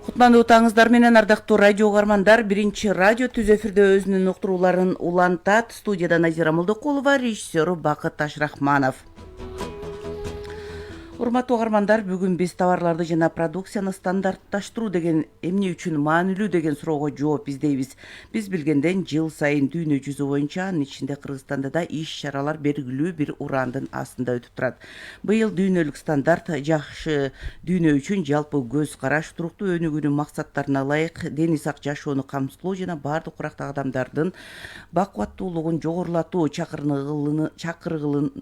Кутмандуу таңыздар менен ардактуу радио угармандар, биринчи радио түз эфирде өзүнүн уктурууларын улантат. Студияда Назира Молдокулова, режиссеру Бакыт Ашрахманов. Урматтуу угармандар, бүгүн биз товарларды жана продукцияны стандартташтыруу деген эмне үчүн маанилүү деген суроого жооп издейбиз. Биз билгенден жыл сайын дүйнө жүзү боюнча, анын ичинде Кыргызстанда да иш-чаралар белгилүү бир урандын астында өтүп турат. Быйыл дүйнөлүк стандарт жакшы дүйнө үчүн жалпы көз караш, туруктуу өнүгүүнүн максаттарына ылайык дени сак жашоону камсыздоо жана баардык курактагы адамдардын бакубаттуулугун жогорулатуу чакыргынын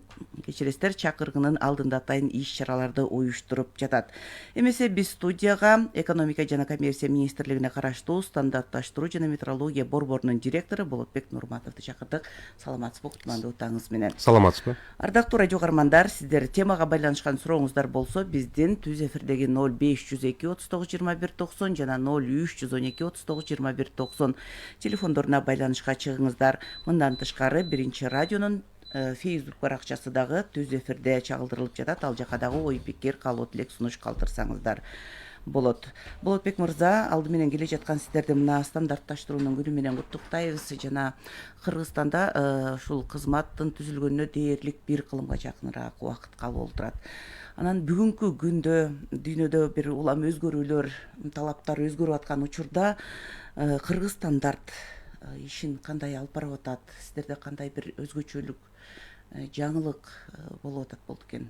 алдында атайын иш-чараларды уюштуруп жатат. Эмесе биз студияга экономика жана коммерция министрлигине караштуу стандартташтыруу жана метрология борборунун директору Болотбек Нурматовду чакырдык. Саламатсызбы, кутмандуу таңыз менен. Саламатсызбы. Ардактуу радио угармандар, сиздер темага байланышкан сурооңуздар болсо, биздин түз эфирдеги 0502 39 21 90 жана 0312 39 21 90 телефондоруна байланышка чыгыңыздар. Мындан тышкары биринчи радионун Facebook баракчасы дагы түз эфирде чагылдырылып жатат. Ал жака дагы ой пикир, каалоо тилек сунуш калтырсаңыздар болот. Болотбек мырза, алды менен келе жаткан сиздерди мына стандартташтыруунун күнү менен куттуктайбыз. Жана Кыргызстанда ушул кызматтын түзүлгөнүнө дээрлик 1 кылымга жакыныраак убакыт калып олтурат. Анан бүгүнкү күндө дүйнөдө бир улам өзгөрүүлөр, талаптар өзгөрүп аткан учурда кыргыз стандарт ишин кандай алып барып атат? Сиздерде кандай бир өзгөчөлүк, жаңылык болуп атат болду экен?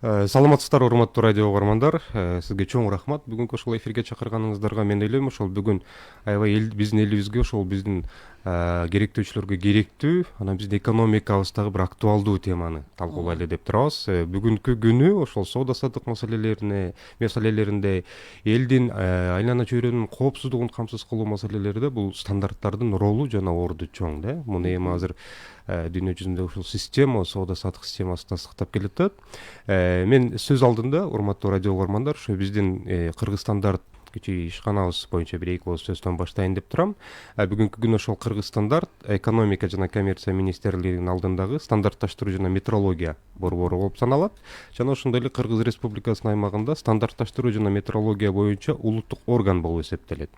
Саламатсыздар, урматтуу радио угармандар. Сизге чоң рахмат бүгүнкү ошол эфирге чакырганыңыздарга. Мен ойлойм, ошол бүгүн аябай биздин элибизге, ошол биздин керектөөчүлөргө керектүү, анан биздин экономикабыздагы бир актуалдуу теманы талкуулайлы деп турабыз. Бүгүнкү күнү ошол соода саттык маселелеринде элдин айлана чөйрөнүн коопсуздугун камсыз кылуу маселелеринде бул стандарттардын ролу жана орду чоң да. Муну эми азыр дүйнө жүзүндө ушул система, соода саттык системасы тастыктап келатат. Мен сөз алдында, урматтуу радио угармандар, ушу биздин Кыргыз стандарт кичи ишканабыз боюнча бир эки ооз сөздөн баштайын деп турам. Бүгүнкү күнү ошол Кыргыз стандарт экономика жана коммерция министрлигинин алдындагы стандартташтыруу жана метрология борбору болуп саналат. Жана ошондой эле Кыргыз Республикасынын аймагында стандартташтыруу жана метрология боюнча улуттук орган болуп эсептелет.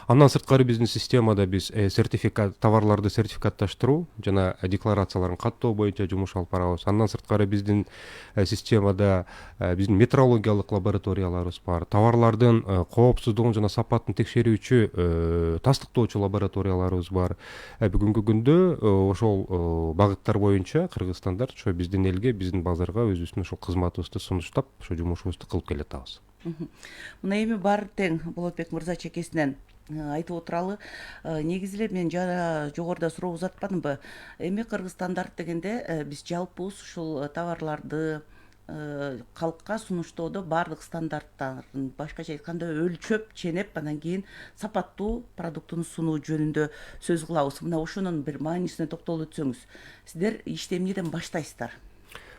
Андан сырткары биздин системада биз товарларды сертификатташтыруу жана декларацияларын каттоо боюнча жумуш алып барабыз. Андан сырткары биздин системада биздин метрологиялык лабораторияларыбыз бар. Товарлардын коопсуздугун жана сапатын текшерүүчү тастыктоочу лабораторияларыбыз бар. Бүгүнкү күндө ошол багыттар боюнча Кыргыз стандарт ошо биздин элге, биздин базарга өзүбүздүн ошол кызматыбызды сунуштап, ошо жумушубузду кылып келатабыз. Мына эми баары тең Болотбек мырза чекесинен айтып отуралы. Негизи эле мен жогоруда суроо узатпадымбы? Эми Кыргыз стандарт дегенде биз жалпыбыз ушул товарларды калкка сунуштоодо баардык стандарттарын, башкача айтканда өлчөп, ченеп, анан кийин сапаттуу продуктуну сунуу жөнүндө сөз кылабыз. Мына ошонун бир маанисине токтолуп өтсөңүз. Сиздер ишти эмнеден баштайсыздар?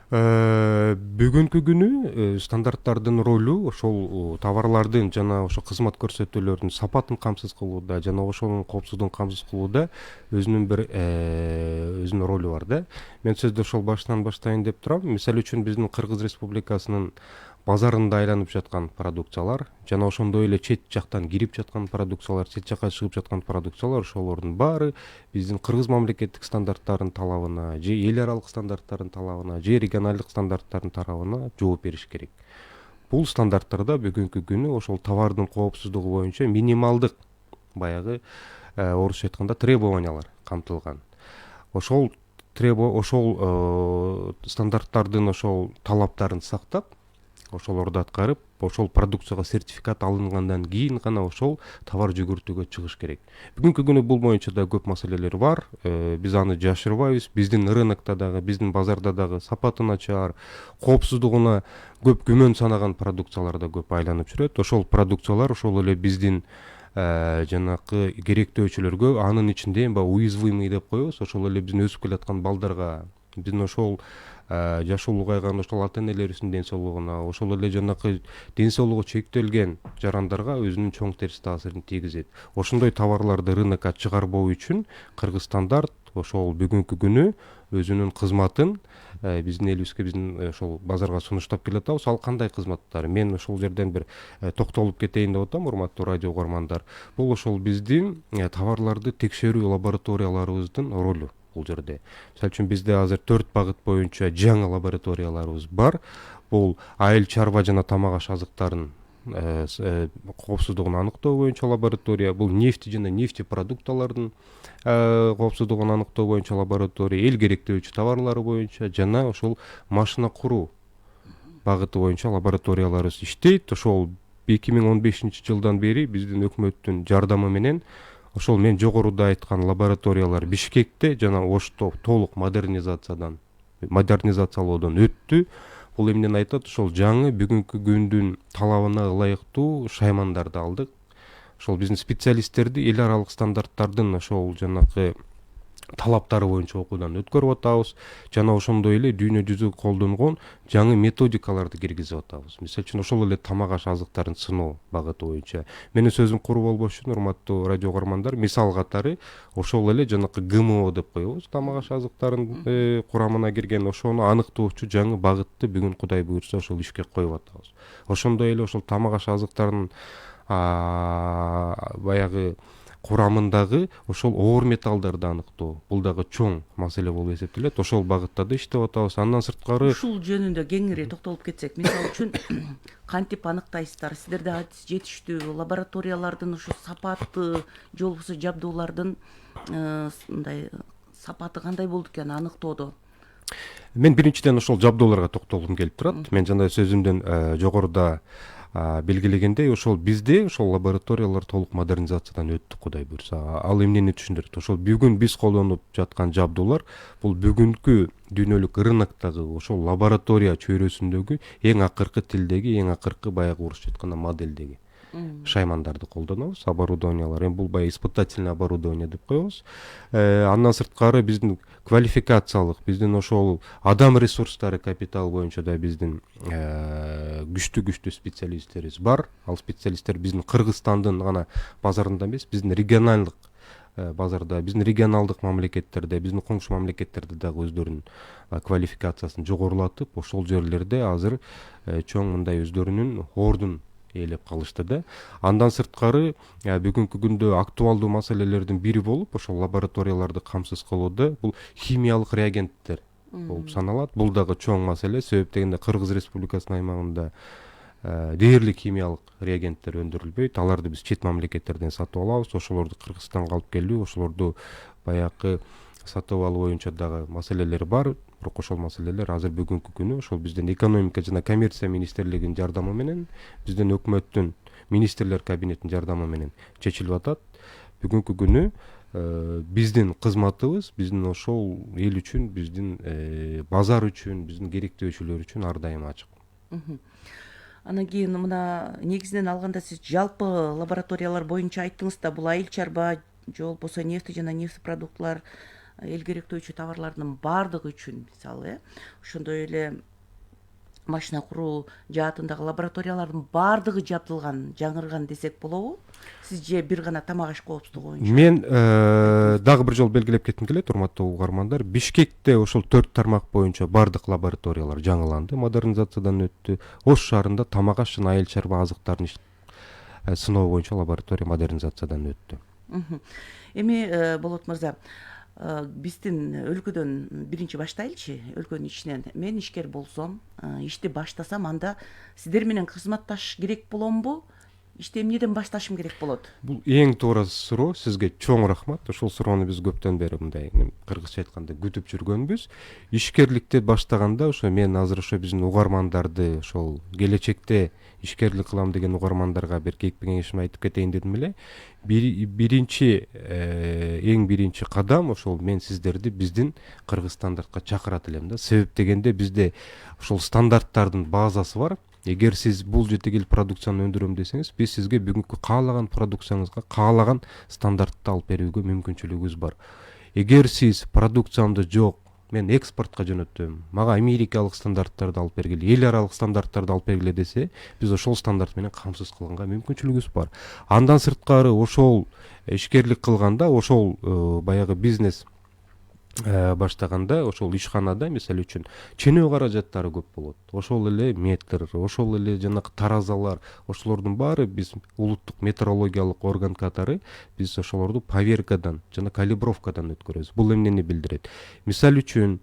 Бүгүнкү күнү стандарттардын ролу ошол товарлардын жана ошо кызмат көрсөтүүлөрдүн сапатын камсыз кылууда жана ошонун коопсуздугун камсыз кылууда өзүнүн бир өзүнүн ролу бар да. Мен сөздү ошол башынан баштайын деп турам. Мисалы үчүн биздин Кыргыз Республикасынын базарында айланып жаткан продукциялар жана ошондой эле чет жактан кирип жаткан продукциялар, чет жакка чыгып жаткан продукциялар, ошолордун баары биздин Кыргыз мамлекеттик стандарттарынын талабына, же эл аралык стандарттардын талабына, же регионалдык стандарттардын талабына жооп бериш керек. Бул стандарттарда бүгүнкү күнү ошол товардын коопсуздугу боюнча минималдык баягы орусча айтканда требованиялар камтылган. Ошол стандарттардын ошол талаптарын сактап, ошолорду аткарып, ошол продукцияга сертификат алынгандан кийин гана ошол товар жүгүртүүгө чыгыш керек. Бүгүнкү күнү бул боюнча да көп маселелер бар. Биз аны жашырбайбыз. Биздин рынокто дагы, биздин базарда дагы сапаты начар, коопсуздугуна көп күмөн санаган продукциялар да көп айланып жүрөт. Ошол продукциялар ошол эле биздин жанакы керектөөчүлөргө, анын ичинде уязвимый деп коебуз, ошол эле биздин өсүп келаткан балдарга, биздин ошол жашы улгайган ошол ата энелерибиздин ден соолугуна, ошол эле жанакы ден соолугу чектелген жарандарга өзүнүн чоң терс таасирин тийгизет. Ошондой товарларды рынокко чыгарбоо үчүн Кыргыз стандарт ошол бүгүнкү күнү өзүнүн кызматын биздин элибизге биздин ошол базарга сунуштап келатабыз. Ал кандай кызматтар? Мен ошол жерден бир токтолуп кетейин деп атам, урматтуу радио угармандар. Бул ошол биздин товарларды текшерүү лабораторияларыбыздын ролу бул жерде. Мисалы үчүн бизде азыр 4 багыт боюнча жаңы лабораторияларыбыз бар. Бул айыл чарба жана тамак аш азыктарын коопсуздугун аныктоо боюнча лаборатория, бул нефти жана нефтепродукталардын коопсуздугун аныктоо боюнча лаборатория, эл керектөөчү товарлары боюнча жана ошол машина куруу багыты боюнча лабораторияларыбыз иштейт. Ошол 2015-жылдан бери биздин өкмөттүн жардамы менен ошол мен жогоруда айткан лабораториялар Бишкекте жана Ошто толук модернизациялоодон өттү. Бул эмнени айтат? Ошол жаңы бүгүнкү күндүн талабына ылайыктуу шаймандарды алдык. Ошол биздин специалисттерди эл аралык стандарттардын ошол жанакы талаптары боюнча окуудан өткөрүп атабыз жана ошондой эле дүйнө жүзү колдонгон жаңы методикаларды киргизип атабыз. Мисалы үчүн ошол эле тамак аш азыктарын сыноо багыты боюнча. Менин сөзүм куру болбош үчүн, урматтуу радио угармандар, мисал катары ошол эле жанакы ГМО деп коебуз, тамак аш азыктарын курамына кирген, ошону аныктоочу жаңы багытты бүгүн Кудай буйрса ошол ишке коюп атабыз. Ошондой эле ошол тамак аш азыктарын баягы курамындагы ошол оор металлдарды аныктоо, бул дагы чоң маселе болуп эсептелет. Ошол багытта да иштеп атабыз. Андан сырткары ушул жөнүндө кеңири токтолуп кетсек, мисалы үчүн кантип аныктайсыздар? Сиздерде адис жетиштүү, лабораториялардын ушу сапаты же болбосо жабдуулардын мындай сапаты кандай болду экен аныктоодо? мен биринчиден ошол жабдууларга токтолгум келип турат. Мен жана сөзүмдөн жогоруда белгилегендей, ошол бизде ошол лабораториялар толук модернизациядан өттү, Кудай буйрса. Ал эмнени түшүндүрөт? Ошол бүгүн биз колдонуп жаткан жабдуулар бул бүгүнкү дүйнөлүк рыноктогу ошол лаборатория чөйрөсүндөгү эң акыркы тилдеги, эң акыркы баягы орусча айтканда моделдеги шаймандарды колдонобуз, оборудованиялар. Эми бул баягы испытательный оборудование деп коебуз. Андан сырткары биздин квалификациялык, биздин ошол адам ресурстары капитал боюнча да биздин күчтүү специалисттерибиз бар. Ал специалисттер биздин Кыргызстандын гана базарында эмес, биздин регионалдык базарда, биздин регионалдык мамлекеттерде, биздин коңшу мамлекеттерде дагы өздөрүнүн квалификациясын жогорулатып, ошол жерлерде азыр чоң мындай өздөрүнүн ордун ээлеп калышты да. Андан сырткары бүгүнкү күндө актуалдуу маселелердин бири болуп, ошол лабораторияларды камсыз кылууда бул химиялык реагенттер болуп саналат. Бул дагы чоң маселе, себеп дегенде Кыргыз Республикасынын аймагында дээрлик химиялык реагенттер өндүрүлбөйт. Аларды биз чет мамлекеттерден сатып алабыз. Ошолорду Кыргызстанга алып келүү, ошолорду баягы сатып алуу боюнча дагы маселелер бар. Бирок ошол маселелер азыр бүгүнкү күнү ошол биздин экономика жана коммерция министрлигинин жардамы менен, биздин өкмөттүн министрлер кабинетинин жардамы менен чечилип атат. Бүгүнкү күнү биздин кызматыбыз биздин ошол эл үчүн, биздин базар үчүн, биздин керектөөчүлөр үчүн ар дайым ачык. Анан кийин мына негизинен алганда сиз жалпы лабораториялар боюнча айттыңыз да, бул айыл чарба же болбосо нефть жана нефтепродукталар, эл керектөөчү товарлардын баардыгы үчүн, мисалы, ошондой эле машина куруу жаатындагы лабораториялардын баардыгы жабдылган, жаңырган десек болобу? Сиз же бир гана тамак аш коопсуздугу боюнча? Мен дагы бир жолу белгилеп кетким келет, урматтуу угармандар. Бишкекте ошол 4 тармак боюнча баардык лабораториялар жаңыланды, модернизациядан өттү. Ош шаарында тамак аш жана айыл чарба азыктарын сыноо боюнча лаборатория модернизациядан өттү. Эми Болот мырза, биздин өлкөдөн биринчи баштайлычы, өлкөнүн ичинен. Мен ишкер болсом, ишти баштасам, анда сиздер менен кызматташыш керек боломбу? Ишти эмнеден башташым керек болот? Бул эң туура суроо. Сизге чоң рахмат. Ошол суроону биз көптөн бери мындай кыргызча айтканда күтүп жүргөнбүз. Ишкерликти баштаганда ошо мен азыр ошо биздин угармандарды ошол келечекте ишкерлик кылам деген угармандарга бир кеңешим кеңешимди айтып кетейин дедим эле. Биринчи эң биринчи кадам ошол мен сиздерди биздин Кыргыз стандартка чакырат элем да. Себеп дегенде бизде ошол стандарттардын базасы бар. Эгер сиз бул жетегил продукцияны өндүрөм десеңиз, биз сизге бүгүнкү каалаган продукцияңызга каалаган стандартты алып берүүгө мүмкүнчүлүгүбүз бар. Эгер сиз продукциямды жок, мен экспортко жөнөтөм, мага америкалык стандарттарды алып бергиле, эл аралык стандарттарды алып бергиле десе, биз ошол стандарт менен камсыз кылганга мүмкүнчүлүгүбүз бар. Андан сырткары ошол ишкерлик кылганда, ошол баягы бизнес баштаганда ошол ишканада мисалы үчүн ченөө каражаттары көп болот. Ошол эле метр, ошол эле жанагы таразалар, ошолордун баары биз улуттук метрологиялык орган катары биз ошолорду поверкадан жана калибровкадан өткөрөбүз. Бул эмнени билдирет? Мисалы үчүн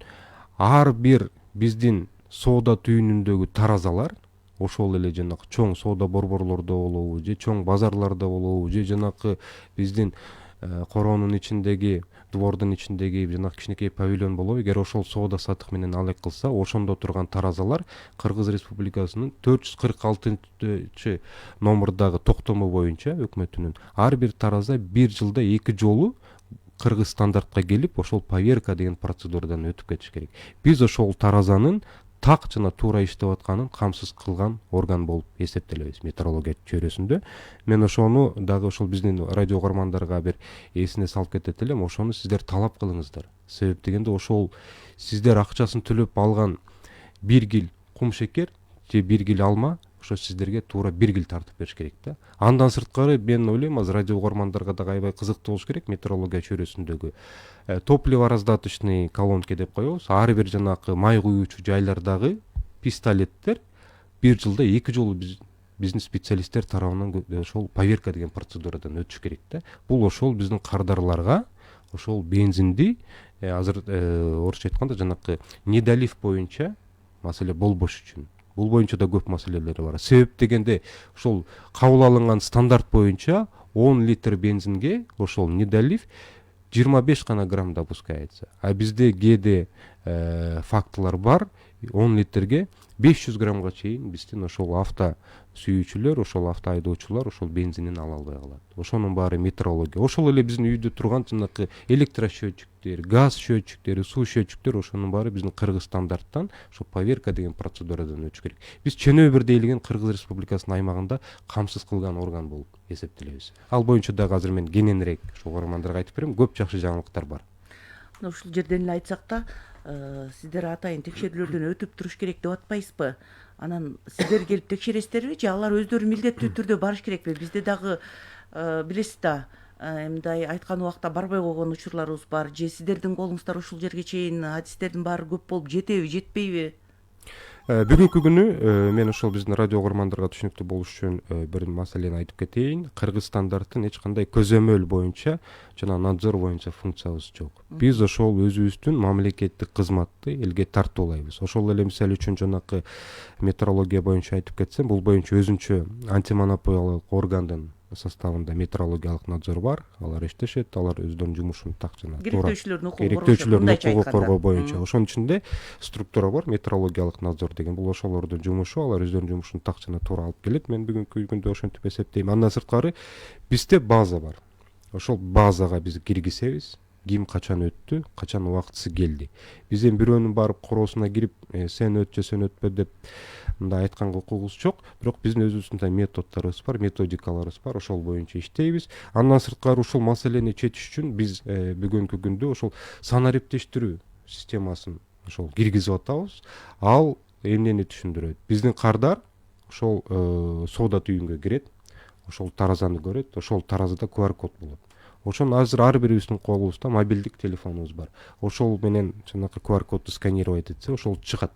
ар бир биздин соода түйүнүндөгү таразалар ошол эле жанагы чоң соода борборлордо болобу же чоң базарларда болобу же жанагы биздин короонун ичиндеги двордун ичиндеги жанагы кичинекей павильон болобу, эгер ошол соода сатык менен алек кылса, ошондо турган таразалар Кыргыз Республикасынын 446 номурдагы токтому боюнча өкмөтүнүн ар бир тараза бир жылда 2 жолу кыргыз стандартка келип, ошол поверка деген процедурадан өтүп кетиш керек. Биз ошол таразанын так жана туура иштеп атканын камсыз кылган орган болуп эсептелебиз метрология чөйрөсүндө. Мен ошону дагы ошол биздин радио угармандарга бир эсине салып кетет элем, ошону сиздер талап кылыңыздар. Себеп дегенде ошол сиздер акчасын төлөп алган 1 кил кум шекер же 1 кил алма ошо сиздерге туура 1 кил тартып бериш керек да. Андан сырткары мен ойлойм азыр радио угармандарга дагы аябай кызыктуу болуш керек метрология чөйрөсүндөгү топливораздаточный колонки деп коебуз. Ар бир жанагы май куюучу жайлардагы пистолеттер бир жылда 2 жолу биздин специалисттер тарабынан ошол поверка деген процедурадан өтүш керек да. Бул ошол биздин кардарларга ошол бензинди азыр орусча айтканда жанагы недолив боюнча маселе болбош үчүн. Бул боюнча да көп маселелер бар. Себеп дегенде ошол кабыл алынган стандарт боюнча 10 литр бензинге ошол недолив 25 гана грамм допускается. А бизде кээде фактылар бар 10 литрге 500 граммга чейин биздин ошол авто сүйүүчүлөр, ошол авто айдоочулар ошол бензинин ала албай калат. Ошонун баары метрология. Ошол эле биздин үйдө турган жанагы электросчётчиктер, газ счётчиктери, суу счётчиктер ошонун баары биздин кыргыз стандарттан ошо поверка деген процедурадан өтүш керек. Биз чөнөө бир дейилген Кыргыз Республикасынын аймагында камсыз кылган орган болуп эсептелебиз. Ал боюнча дагы азыр мен кененирээк ошо угармандарга айтып берем. Көп жакшы жаңылыктар бар. Ушул жерден эле айтсак да, сиздер атайын текшерүүлөрдөн өтүп туруш керек деп атпайсызбы? Анан сиздер келип текшересиздерби же алар өздөрү милдеттүү түрдө барыш керекпи? Бизде дагы билесиз да, мындай айткан убакта барбай койгон учурларыбыз бар. Же сиздердин колуңуздар ушул жерге чейин адистердин баары көп болуп жетеби, жетпейби? Бүгүнкү күнү мен ошол биздин радио угармандарга түшүнүктүү болуш үчүн бир маселени айтып кетейин. Кыргыз стандарттын эч кандай көзөмөл боюнча жана надзор боюнча функциябыз жок. Биз ошол өзүбүздүн мамлекеттик кызматты элге тартуулайбыз. Ошол эле мисалы үчүн жанагы метрология боюнча айтып кетсем, бул боюнча өзүнчө антимонополиялык органдын составында метрологиялык надзор бар. Алар иштешет, алар өздөрүнүн жумушун так жана туура керектөөчүлөрдүн укугун коргоо боюнча. Ошонун ичинде структура бар, метрологиялык надзор деген. Бул ошолордун жумушу, алар өздөрүнүн жумушун так жана туура алып келет. Мен бүгүнкү күндө ошентип эсептейм. Андан сырткары бизде база бар. Ошол базага биз киргизебиз. Ким качан өттү, качан убактысы келди. Биз эми бирөөнүн барып короосуна кирип, сен өт же сен өтпө деп мындай айтканга укугубуз жок. Бирок биздин өзүбүздүн методдорубуз бар, методикаларыбыз бар. Ошол боюнча иштейбиз. Андан сырткары ушул маселени чечиш үчүн биз бүгүнкү күндө ошол санариптештирүү системасын ошол киргизип атабыз. Ал эмнени түшүндүрөт? Биздин кардар ошол соода түйүнгө кирет, ошол таразаны көрөт, ошол таразада QR код болот. Ошону азыр ар бирибиздин колубузда мобилдик телефонубуз бар. Ошол менен жанагы QR кодду сканировать этсе, ошол чыгат.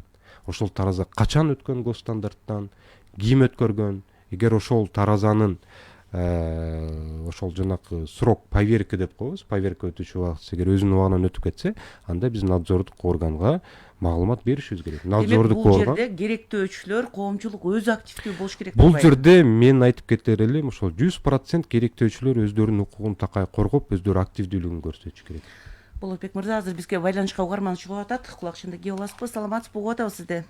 Ошол тараза качан өткөн госстандарттан, ким өткөргөн, эгер ошол таразанын ошол жанагы срок поверка деп коебуз, поверка өтүүчү убакыты эгер өзүнүн убагынан өтүп кетсе, анда биз надзордук органга маалымат беришибиз керек. Надзордук орган. Бул жерде керектөөчүлөр, коомчулук өзү активдүү болуш керек. Бул жерде мен айтып кетер элем, ошол 100% керектөөчүлөр өздөрүнүн укугун такай коргоп, өздөрү активдүүлүгүн көрсөтүш керек. Болотбек мырза, азыр бизге байланышка угарман чыгып атат. Кулакчында кие аласызбы? Саламатсызбы? Угуп атабыз сизди.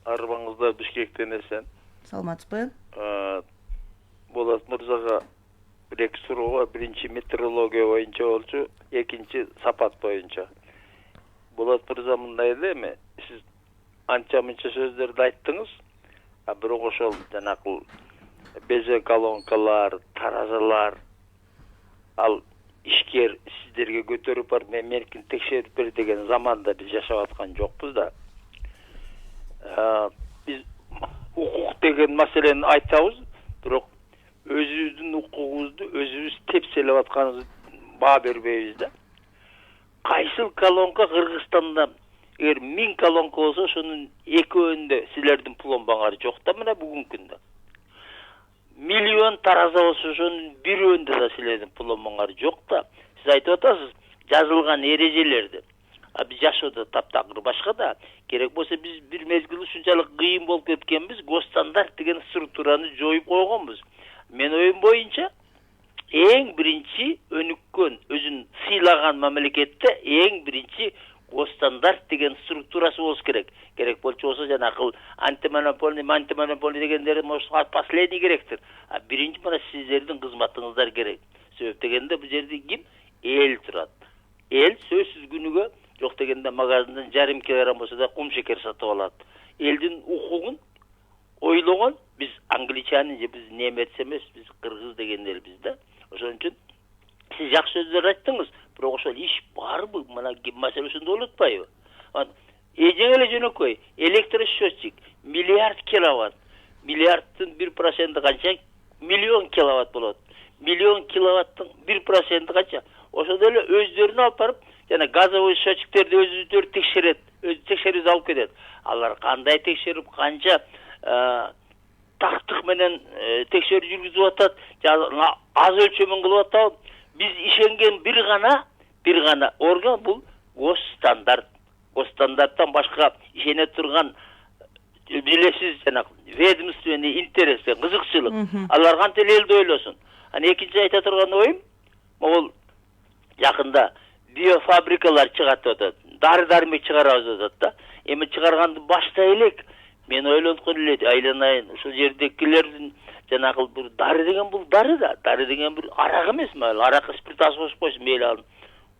Арбаңызда Бишкектен эсен. Саламатсызбы? Болот мырзага бир-эки суроо бар. Биринчи метрология боюнча болчу, экинчи сапат боюнча. Болот мырза мындай элеми, сиз анча-мынча сөздөрдү айттыңыз, бирок ошол жанакы безе колонкалар, таразалар, ал ишкер сиздерге көтөрүп барып меникин текшерип бер деген заманда биз жашап аткан жокпуз да. Биз укук деген маселени айтабыз, бирок өзүбүздүн укугубузду өзүбүз тепселеп атканыбызды баа бербейбиз да. кайсыл колонка Кыргызстанда эгер 1000 колонка болсо ошонун экөөндө силердин пломбаңар жок да мына бүгүнкү күндө. Миллион тараза болсо ошонун бирөөндө да силердин пломбаңар жок да. Сиз айтып атасыз жазылган эрежелерди. А биз жашоодо таптакыр башка да. Керек болсо биз бир мезгил ушунчалык кыйын болуп кеткенбиз, госстандарт деген структураны жоюп койгонбуз. Мен оюм боюнча эң биринчи өнүккөн, өзүн сыйлаган мамлекетте эң биринчи госстандарт деген структурасы болуш керек. Керек болчу болсо жанакыл антимонополный дегендер последний керектир. А биринчи мына сиздердин кызматыңыздар керек. Себеп дегенде бул жерде ким? Эл турат. Эл сөзсүз күнүгө жок дегенде магазиндан жарым килограмм болсо да кум шекер сатып алат. Элдин укугун ойлогон биз англичанин же биз немец эмес, биз кыргыз деген элбиз да. Ошон үчүн сиз жакшы сөздөр айттыңыз, бирок ошол иш барбы? Мына маселе ушунду унутпайбы? Эжең эле жөнөкөй, электросчетчик миллиард киловатт. Миллиардтын 1% канча? Миллион киловатт болот. Миллион киловаттын 1% канча? Ошондо эле өздөрүнө алып барып, жана газовый счетчиктерди өзүнүздөр текшерет, өз текшерүүгө алып кетет. Алар кандай текшерип, канча тактык менен текшерүү жүргүзүп атат, аз өлчөмүн кылып атат. Биз ишенген бир гана орган бул госстандарт. Госстандарттан башка ишене турган билесиз жана ведомственный интерес, кызыкчылык. Алар кантип элди ойлосун. Экинчи айта турган оюм, могул жакында биофабрикалар чыгат деп атат. Дары-дармек чыгарабыз деп атат да. Эми чыгарганды баштай элек. Мен ойлонткон эле айланайын, ушул жердегилердин жанагы бир дары деген бул дары да. Дары деген бир арак эмес, мейли арак спиртасы кошуп койсун, мейли ал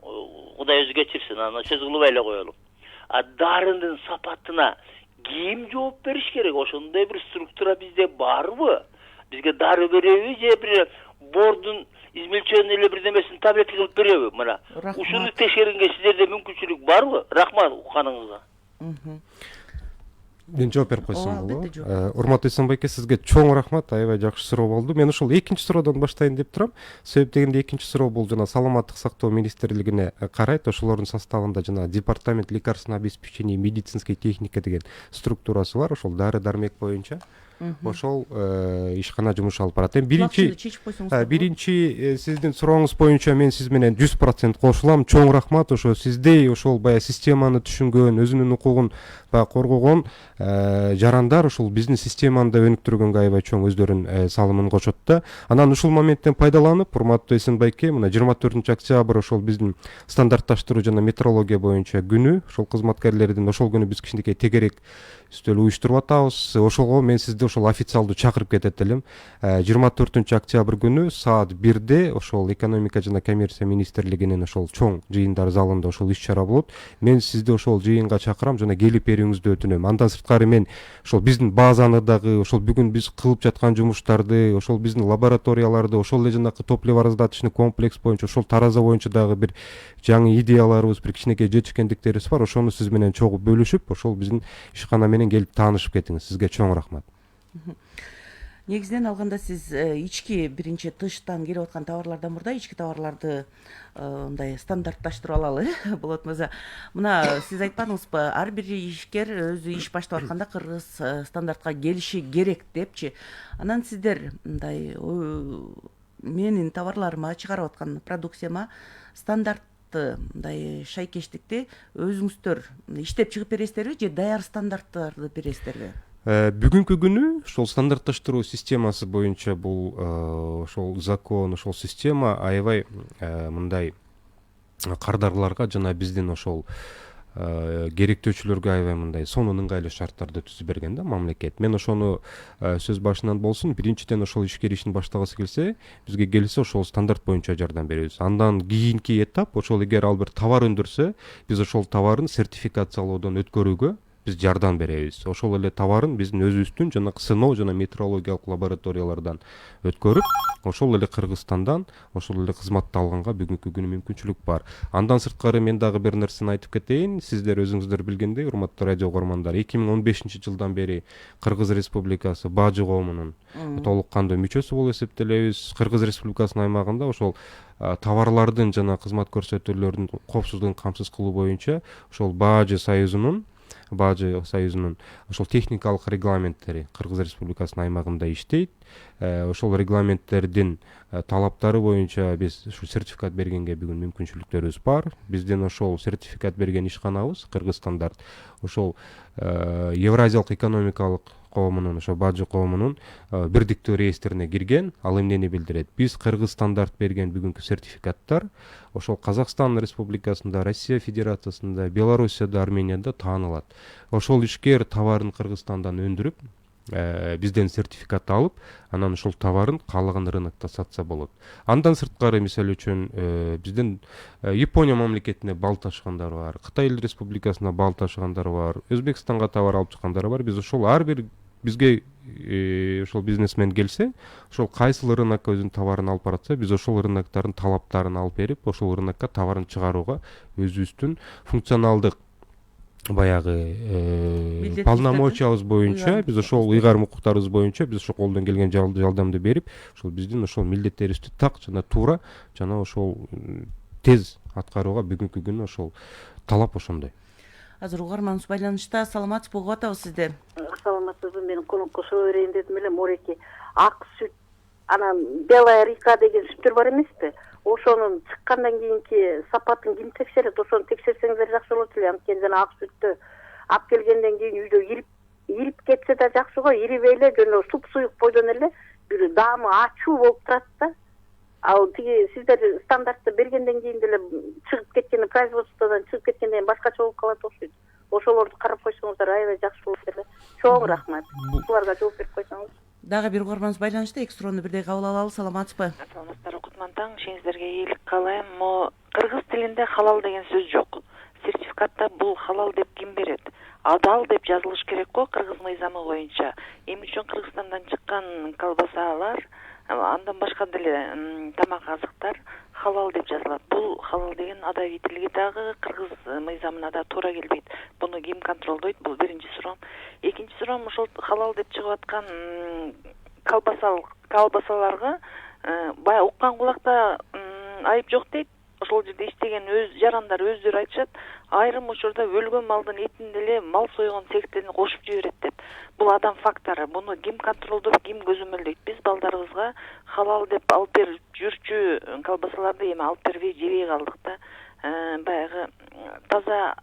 Кудай өзү кечирсин, аны сөз кылбай эле коелу. А дарынын сапатына ким жооп бериш керек? Ошондой бир структура бизде барбы? Бизге дары береби же бир бордун измельченный эле бирдемесин таблетка кылып береби? Мына ушуну текшергенге сиздерде мүмкүнчүлүк барбы? Рахмат укканыңызга. Мен жооп берип койсом болобу? Урматтуу Эсенбай эке, сизге чоң рахмат. Аябай жакшы суроо болду. Мен ушул экинчи суроодон баштайын деп турам. Себеп дегенде экинчи суроо бул жана саламаттык сактоо министрлигине карайт. Ошолордун составында жана департамент лекарственного обеспечения и медицинской техники деген структурасы бар. Ошол дары-дармек боюнча ошол ишкана жумуш алып барат. Биринчи сиздин сурооңуз боюнча мен сиз менен 100% кошулам. Чоң рахмат. Ошо сиздей ошол баягы системаны түшүнгөн, өзүнүн укугун коргогон жарандар ушул биздин системаны да өнүктүргөнгө аябай чоң өздөрүнүн салымын кошот да. Анан ушул моменттен пайдаланып, урматтуу Эсенбай эке, мына 24-октябрь ошол биздин стандартташтыруу жана метрология боюнча күнү, ошол кызматкерлердин ошол күнү биз кичинекей тегерек үстөл уюштуруп атабыз. Ошого мен сизди ошол официалдуу чакырып кетет элем. 24-октябрь күнү саат 1-де ошол экономика жана коммерция министрлигинин ошол чоң жыйындар залында ошол иш-чара болот. Мен сизди ошол жыйынга чакырам жана келип берүүңүздү өтүнөм. Андан сырткары мен ошол биздин базаны дагы, ошол бүгүн биз кылып жаткан жумуштарды, ошол биздин лабораторияларды, ошол эле жанакы топливораздаточный комплекс боюнча, ошол тараза боюнча дагы бир жаңы идеяларыбыз, бир кичинекей жетишкендиктерибиз бар. Ошону сиз менен чогуу бөлүшүп, ошол биздин ишкана менен келип таанышып кетиңиз. Сизге чоң рахмат. Негизинен алганда сиз ички биринчи тыштан келип аткан товарлардан мурда ички товарларды мындай стандартташтырып алалы болот мырза. Мына сиз айтпадыңызбы, ар бир ишкер өзү иш баштап атканда кыргыз стандартка келиши керек депчи. Анан сиздер мындай менин товарларыма, чыгарып аткан продукцияма стандартты мындай шайкештикти өзүңүздөр иштеп чыгып бересиздерби же даяр стандарттарды бересиздерби? Бүгүнкү күнү ошол стандартташтыруу системасы боюнча бул ошол закон, ошол система аябай мындай кардарларга жана биздин ошол керектөөчүлөргө аябай мындай сонун ыңгайлуу шарттарды түзүп берген да мамлекет. Мен ошону сөз башынан болсун, биринчиден ошол ишкер ишин баштагысы келсе, бизге келсе ошол стандарт боюнча жардам беребиз. Андан кийинки этап ошол эгер ал бир товар өндүрсө, биз ошол товарын сертификациялоодон өткөрүүгө биз жардам беребиз. Ошол эле товарын биздин өзүбүздүн жанагы сыноо жана метрологиялык лабораториялардан өткөрүп, ошол эле Кыргызстандан ошол эле кызматты алганга бүгүнкү күнү мүмкүнчүлүк бар. Андан сырткары мен дагы бир нерсени айтып кетейин. Сиздер өзүңүздөр билгендей, урматтуу радио угармандар, 2015-жылдан бери Кыргыз Республикасы Бажы коомунун толук кандуу мүчөсү болуп эсептелебиз. Кыргыз Республикасынын аймагында ошол товарлардын жана кызмат көрсөтүүлөрдүн коопсуздугун камсыз кылуу боюнча ошол Бажы союзунун ошол техникалык регламенттери Кыргыз Республикасынын аймагында иштейт. Ошол регламенттердин талаптары боюнча биз ушу сертификат бергенге бүгүн мүмкүнчүлүктөрүбүз бар. Биздин ошол сертификат берген ишканабыз Кыргыз стандарт ошол Евразиялык экономикалык коомунун, ошо Бажы коомунун бирдиктүү реестрине кирген. Ал эмнени билдирет? Биз Кыргыз стандарт берген бүгүнкү сертификаттар ошол Казакстан Республикасында, Россия Федерациясында, Белоруссияда, Арменияда таанылат. Ошол ишкер товарын Кыргызстандан өндүрүп, бизден сертификат алып, анан ошол товарын каалаган рынокто сатса болот. Андан сырткары, мисалы үчүн, бизден Япония мамлекетине бал ташыгандар бар, Кытай Республикасына бал ташыгандар бар, Өзбекстанга товар алып чыккандар бар. Биз ошол ар бир бизге ошол бизнесмен келсе, ошол кайсыл рынокко өзүнүн товарын алып баратса, биз ошол рыноктардын талаптарын алып берип, ошол рынокко товарын чыгарууга өзүбүздүн функционалдык баягы полномочиябыз боюнча, биз ошол ыйгарым укуктарыбыз боюнча биз ошол колдон келген жардамды берип, ошол биздин ошол милдеттерибизди так жана туура жана ошол тез аткарууга бүгүнкү күнү ошол талап ошондой. Азыр угарманыбыз байланышта. Саламатсызбы, угуп атабыз сизди. Саламатсызбы, мен конок кошо берейин дедим эле. Мореки ак сүт, анан белая река деген сүттөр бар эмеспи? Ошонун чыккандан кийинки сапатын ким текшерет? Ошону текшерсеңиздер жакшы болот эле. Анткени жана ак сүттү алып келгенден кийин үйдө ирип кетсе да жакшы го, ирибей эле жөн суп-суюк бойдон эле бир даамы ачуу болуп турат да. Ал тиги сиздер стандартты бергенден кийин деле чыгып кеткени, производстводон чыгып кеткенден кийин башкача болуп калат окшойт. Ошолорду карап койсоңуздар аябай жакшы болот эле. Чоң рахмат. Буларга жооп берип койсоңуз. Дагы бир угарманыбыз байланышта. Эки суроону бирдей кабыл алалы. Саламатсызбы? Саламатсыздар, Окутман таң. Ишиңиздерге ийгилик каалайм. Кыргыз тилинде халал деген сөз жок. Сертификатта бул халал деп ким берет? Адал деп жазылыш керек го кыргыз мыйзамы боюнча. Эмне үчүн Кыргызстандан чыккан колбасалар, андан башка деле тамак азыктар халал деп жазылат. Бул халал деген адабийтилиги дагы кыргыз мыйзамына да туура келбейт. Буну ким контролдойт? Бул биринчи суроом. Экинчи суроом, ошол халал деп чыгып аткан колбасаларга баягы уккан кулакта айып жок дейт. Ошол жерде иштеген өз жарандар өздөрү айтышат, айрым учурда өлгөн малдын этин деле мал сойгон цехтен кошуп жиберет деп. Бул адам фактору. Буну ким контролдоп, ким көзөмөлдөйт? Биз балдарыбызга халал деп алып берип жүрчү колбасаларды эми алып бербей жебей калдык да. Баягы таза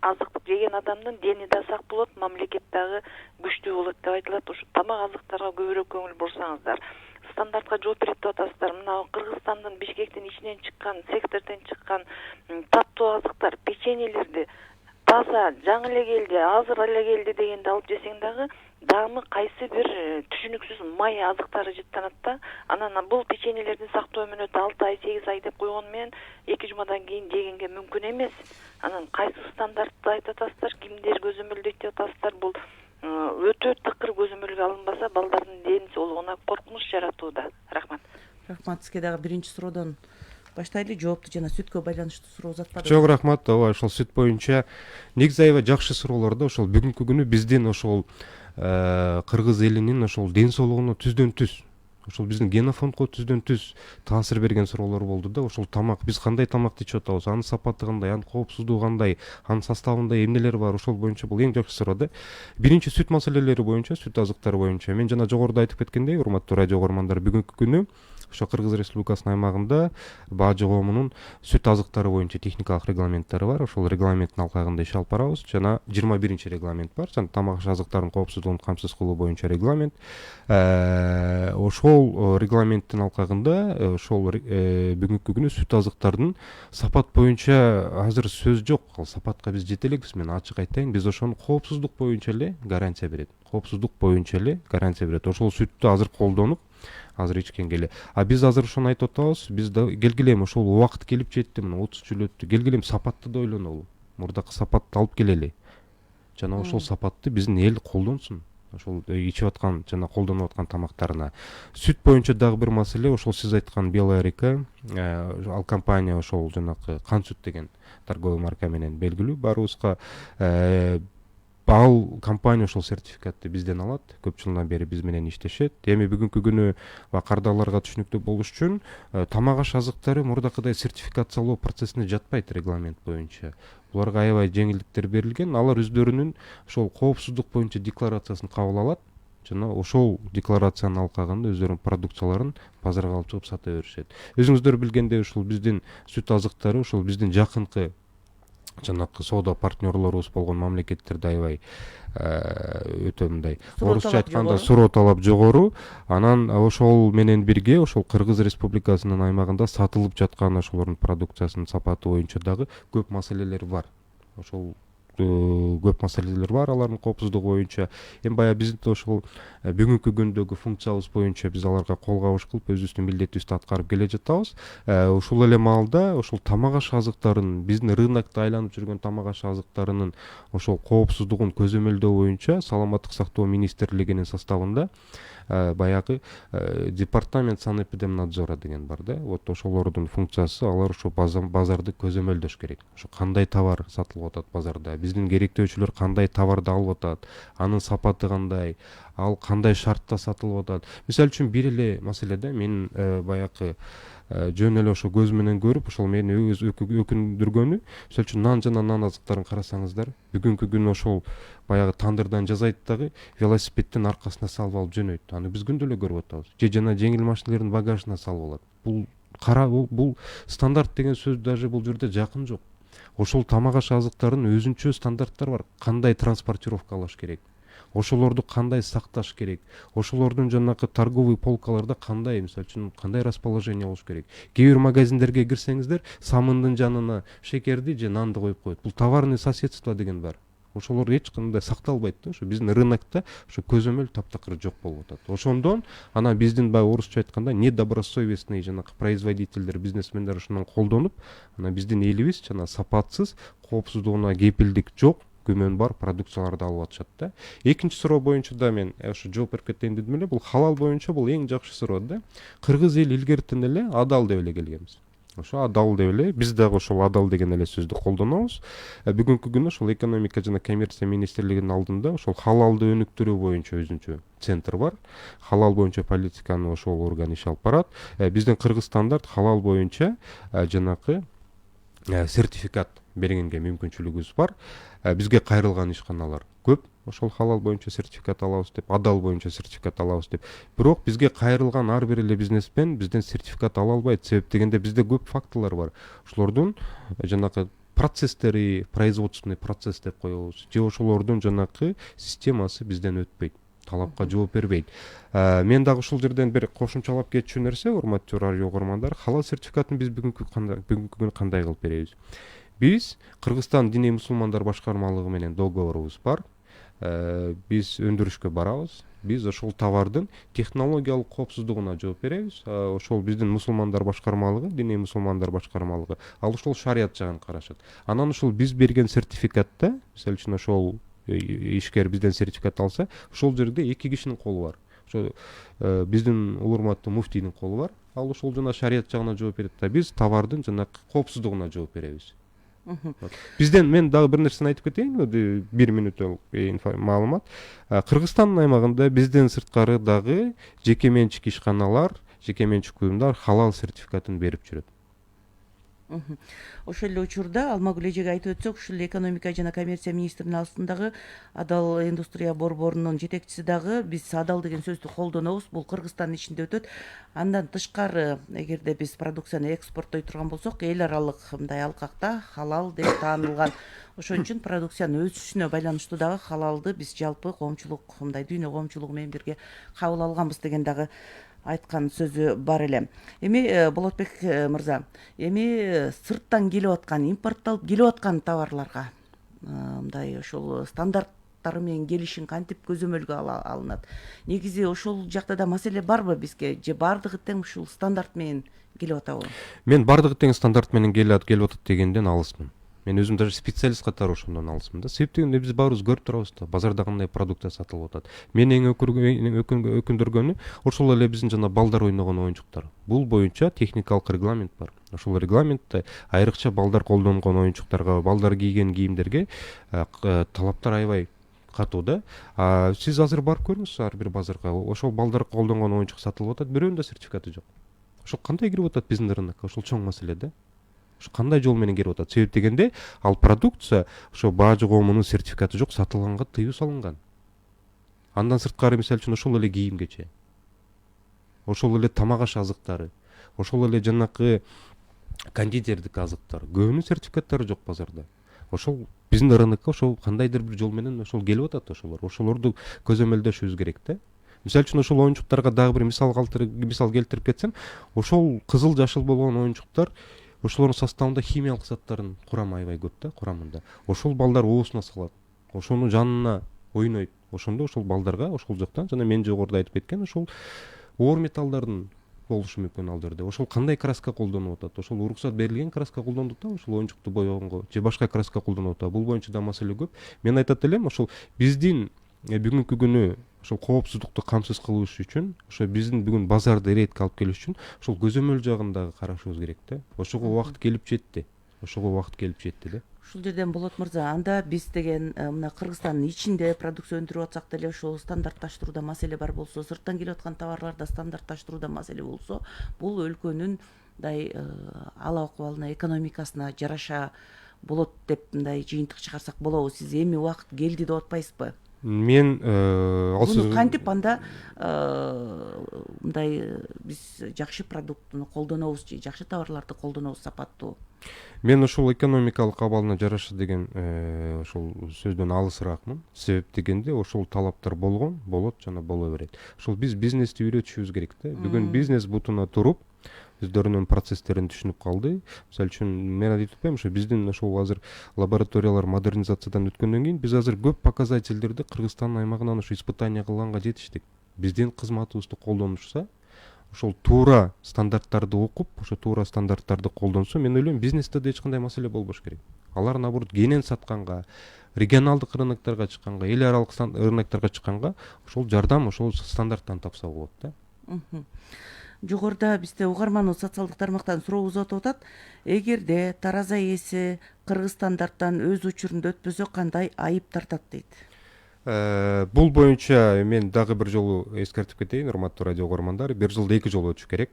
азык жеген адамдын дени да сак болот, мамлекет дагы күчтүү болот деп айтылат. Ушу тамак азыктарга көбүрөөк көңүл бурсаңыздар. Стандартка жооп берет деп атасыздар. Мына Кыргызстандын Бишкектин ичинен чыккан, сектордон чыккан таттуу азыктар, печеньелерди таза жаңы эле келди, азыр эле келди дегенди алып жесең дагы даамы кайсы бир түшүнүксүз май азыктары жыттанат да. Анан бул печеньелердин сактоо мөөнөтү 6 ай, 8 ай деп койгон менен 2 жумадан кийин жегенге мүмкүн эмес. Анан кайсы стандартты айтып атасыздар, кимдер көзөмөлдөйт деп атасыздар? Бул өтө тыкыр көзөмөлгө алынбаса балдардын ден соолугуна коркунуч жаратууда. Рахмат. Рахмат сизге. Дагы биринчи суроодон баштайлы. Жоопту жана сүткө байланыштуу суроо узатпадык. Чоң рахмат. Ооба, ошол сүт боюнча негизи аябай жакшы суроолорду. Ошол бүгүнкү күнү биздин ошол кыргыз элинин ошол ден соолугуна түздөн түз, ошол биздин генофондго түздөн түз таасир берген суроолор болду да. Ошол тамак, биз кандай тамакты ичип атабыз, анын сапаты кандай, анын коопсуздугу кандай, анын составында эмнелер бар, ошол боюнча бул эң жакшы суроо да. Биринчи сүт маселелери боюнча, сүт азыктары боюнча мен жана жогоруда айтып кеткендей, урматтуу радио угармандар, бүгүнкү күнү ошо Кыргыз Республикасынын аймагында Бажы коомунун сүт азыктары боюнча техникалык регламенттери бар. Ошол регламенттин алкагында иш алып барабыз. Жана 21 регламент бар. Жана тамак азыктарынын коопсуздугун камсыз кылуу боюнча регламент. Ошол регламенттин алкагында ошол бүгүнкү күнү сүт азыктардын сапат боюнча азыр сөз жок. Ал сапатка биз жете элекпиз, мен ачык айтайын. Биз ошону коопсуздук боюнча эле гарантия берет. Коопсуздук боюнча эле гарантия берет. Ошол сүттү азыр колдонуп азыр ичкенге эле. Биз азыр ошону айтып атабыз. Биз да келгилем, ошол убакыт келип жетти, мына 30 жыл өттү. Келгилем сапатты да ойлонолу. Мурдакы сапатты алып келели. жана ошол сапатты биздин эл колдонсун. Ошол ичип аткан жана колдонуп аткан тамактарына. Сүт боюнча дагы бир маселе, ошол сиз айткан Белая река, ал компания ошол жанакы Кан сүт деген торговый марка менен белгилүү баарыбызга. Ал компания ошол сертификатты бизден алат, көп жылдан бери биз менен иштешет. Эми бүгүнкү күнү кардарларга түшүнүктүү болуш үчүн тамак аш азыктары мурдакыдай сертификациялоо процессине жатпайт регламент боюнча. Буларга аябай жеңилдиктер берилген. Алар өздөрүнүн ошол коопсуздук боюнча декларациясын кабыл алат жана ошол декларациянын алкагында өздөрүнүн продукцияларын базарга алып чыгып сата беришет. Өзүңүздөр билгендей ушул биздин сүт азыктары ушул биздин жакынкы жанакы соода партнерлорубуз болгон мамлекеттерде аябай өтө мындай орусча айтканда суроо талап жогору. Анан ошол менен бирге ошол Кыргыз Республикасынын аймагында сатылып жаткан ошолордун продукциясынын сапаты боюнча дагы көп маселелер бар. Ошол көп маселелер бар алардын коопсуздугу боюнча. Эми баягы биздин ошол бүгүнкү күндөгү функциябыз боюнча биз аларга кол кабыш кылып өзүбүздүн милдетибизди аткарып келе жатабыз. Ушул эле маалда ошол тамак аш азыктарынын биздин рынокто айланып жүргөн тамак аш азыктарынын ошол коопсуздугун көзөмөлдөө боюнча Саламаттык сактоо министрлигинин составында баягы департамент санэпидемнадзора деген бар да. Вот ошолордун функциясы алар ошо базарды көзөмөлдөш керек. Ошо кандай товар сатылып атат базарда, биздин керектөөчүлөр кандай товарды алып атат, анын сапаты кандай, ал кандай шартта сатылып атат. Мисалы үчүн бир эле маселе да, мен баягы жөн эле ошо көз менен көрүп, ошол мени өкүндүргөнү, мисалы үчүн нан жана нан азыктарын карасаңыздар, бүгүнкү күнү ошол баягы тандырдан жасайт дагы велосипеддин аркасына салып алып жөнөйт. Аны биз күндө эле көрүп атабыз. Же жана жеңил машиналердин багажына салып алат. Бул стандарт деген сөз даже бул жерде жакын жок. Ошол тамак аш азыктарынын өзүнчө стандарттары бар. Кандай транспортировкалаш керек, ошолорду кандай сакташ керек, ошолордун жанакы торговый полкаларда кандай, мисалы үчүн кандай расположение болуш керек. Кээ бир магазиндерге кирсеңиздер, самындын жанына шекерди же нанды коюп коет. Бул товарный соседство деген бар. Ошолор эч кандай сакталбайт да. Ошо биздин рынокто ошо көзөмөл таптакыр жок болуп атат. Ошондон анан биздин баягы орусча айтканда недобросовестный жанакы производительдер, бизнесмендер ошондон колдонуп, анан биздин элибиз жана сапатсыз, коопсуздугуна кепилдик жок, күмөн бар продукцияларды алып атышат да. Экинчи суроо боюнча да мен ошо жооп берип кетейин дедим эле. Бул халал боюнча бул эң жакшы суроо да. Кыргыз эл илгертен эле адал деп эле келгенбиз. Ошо адал деп эле биз дагы ошол адал деген эле сөздү колдонобуз. Бүгүнкү күнү ошол экономика жана коммерция министрлигинин алдында ошол халалды өнүктүрүү боюнча өзүнчө центр бар. Халал боюнча политиканы ошол орган иш алып барат. Биздин Кыргызстанда халал боюнча жанакы сертификат бергенге мүмкүнчүлүгүбүз бар. Бизге кайрылган ишканалар көп. Ошол халал боюнча сертификат алабыз деп, адал боюнча сертификат алабыз деп. Бирок бизге кайрылган ар бир эле бизнесмен бизден сертификат ала албайт. Себеп дегенде бизде көп фактылар бар. Ошолордун жанакы процесстери, производственный процесс деп коебуз. Же ошолордун жанакы системасы бизден өтпөйт. Талапка жооп бербейт. Мен дагы ушул жерден бир кошумчалап кетчү нерсе, урматтуу радио угармандар, халал сертификатын биз бүгүнкү күнү кандай кылып беребиз? Биз Кыргызстан диний мусулмандар башкармалыгы менен договорубуз бар. Биз өндүрүшкө барабыз. Биз ошол товардын технологиялык коопсуздугуна жооп беребиз. Ошол биздин мусулмандар башкармалыгы, диний мусулмандар башкармалыгы, ал ошол шарият жагын карашат. Анан ошол биз берген сертификатта, мисалы үчүн ошол ишкер бизден сертификат алса, ошол жерде эки кишинин колу бар. Ошо биздин урматтуу муфтийдин колу бар. Ал ошол жана шарият жагына жооп берет да, биз товардын жана коопсуздугуна жооп беребиз. Бизден мен дагы бир нерсени айтып кетейин, бир мүнөттө маалымат. Кыргызстандын аймагында бизден сырткары дагы жеке менчик ишканалар, жеке менчик уюмдар халал сертификатын берип жүрөт. Ошол эле учурда Алмагүл эжеге айтып өтсөк, ушул экономика жана коммерция министринин астындагы адал индустрия борборунун жетекчиси дагы биз адал деген сөздү колдонобуз. Бул Кыргызстандын ичинде өтөт. Андан тышкары, эгерде биз продукцияны экспорттой турган болсок, эл аралык мындай алкакта халал деп таанылган. Ошон үчүн продукциянын өсүшүнө байланыштуу дагы халалды биз жалпы коомчулук, мындай дүйнө коомчулугу менен бирге кабыл алганбыз деген дагы айткан сөзү бар эле. Эми Болотбек мырза, эми сырттан келип аткан, импортталып келип аткан товарларга мындай ошол стандарттары менен келишин кантип көзөмөлгө алынат? Негизи ошол жакта да маселе барбы бизге, же баардыгы тең ушул стандарт менен келип атабы? Мен баардыгы тең стандарт менен келип атат дегенден алысмын. Мен өзүм даже специалист катары ошондон алысмын да. Себеп дегенде биз баарыбыз көрүп турабыз да, базарда кандай продукция сатылып атат. Мен эң өкүндүргөнү ошол эле биздин жана балдар ойногон оюнчуктар. Бул боюнча техникалык регламент бар. Ошол регламентте айрыкча балдар колдонгон оюнчуктарга, балдар кийген кийимдерге талаптар аябай катуу да. Сиз азыр барып көрүңүз ар бир базарга, ошол балдар колдонгон оюнчук сатылып атат, бирөөнүн да сертификаты жок. Ошол кандай кирип атат биздин рынокко? Ошол чоң маселе да. Ошо кандай жол менен кирип атат? Себеп дегенде ал продукция ошо бажы коомунун сертификаты жок, сатылганга тыюу салынган. Андан сырткары мисалы үчүн ошол эле кийим-кече, ошол эле тамак аш азыктары, ошол эле жанакы кондитердик азыктар, көбүнүн сертификаттары жок базарда. Ошол биздин рынокко ошол кандайдыр бир жол менен ошол келип атат ошолор. Ошолорду көзөмөлдөшүбүз керек да. Мисалы үчүн ошол оюнчуктарга дагы бир мисал келтирип кетсем, ошол кызыл жашыл болгон оюнчуктар ошолордун составында химиялык заттардын курамы аябай көп да, курамында. Ошол балдар оосуна салат, ошонун жанына ойнойт. Ошондо ошол балдарга ошол жактан жана мен жогоруда айтып кеткен ошол оор металлдардын болушу мүмкүн ал жерде. Ошол кандай краска колдонуп атат? Ошол уруксат берилген краска колдонду да, ошол оюнчукту боегонго же башка краска колдонуп атат? Бул боюнча да маселе көп. Мен айтат элем, ошол биздин бүгүнкү күнү ошол коопсуздукту камсыз кылыш үчүн, ошо биздин бүгүн базарды ретке алып келиш үчүн ошол көзөмөл жагын дагы карашыбыз керек да. Ошого убакыт келип жетти. Да. Ушул жерден Болот мырза, анда биз деген мына Кыргызстандын ичинде продукция өндүрүп атсак деле ошол стандартташтырууда маселе бар болсо, сырттан келип аткан товарларда стандартташтырууда маселе болсо, бул өлкөнүн мындай ала акыбалына, экономикасына жараша болот деп мындай жыйынтык чыгарсак болобу? Сиз эми убакыт келди деп атпайсызбы? Мен Буну кантип анда мындай биз жакшы продуктуну колдонобуз же жакшы товарларды колдонобуз, сапаттуу? Мен ошол экономикалык абалына жараша деген ошол сөздөн алысыраакмын. Себеп дегенде ошол талаптар болот жана боло берет. Ошол биз бизнести үйрөтүшүбүз керек да. Бүгүн бизнес бутуна туруп, өздөрүнүн процесстерин түшүнүп калды. Мисалы үчүн мен айтып атпаймынбы, ошо биздин ошол азыр лабораториялар модернизациядан өткөндөн кийин биз азыр көп показательдерди Кыргызстандын аймагынан ошо испытание кылганга жетиштик. Биздин кызматыбызды колдонушса, ошол туура стандарттарды окуп, ошо туура стандарттарды колдонсо, мен ойлойм бизнесте да эч кандай маселе болбош керек. Алар наоборот кенен сатканга, регионалдык рынокторго чыкканга, эл аралык рынокторго чыкканга ошол жардам, ошол стандарттан тапса болот да. Жогоруда бизде угарман социалдык тармактан сурообуз өтүп атат. Эгерде тараза ээси кыргыз стандарттан өз учурунда өтпөсө кандай айып тартат дейт? Бул боюнча мен дагы бир жолу эскертип кетейин, урматтуу радио угармандар, бир жылда 2 жолу өтүш керек.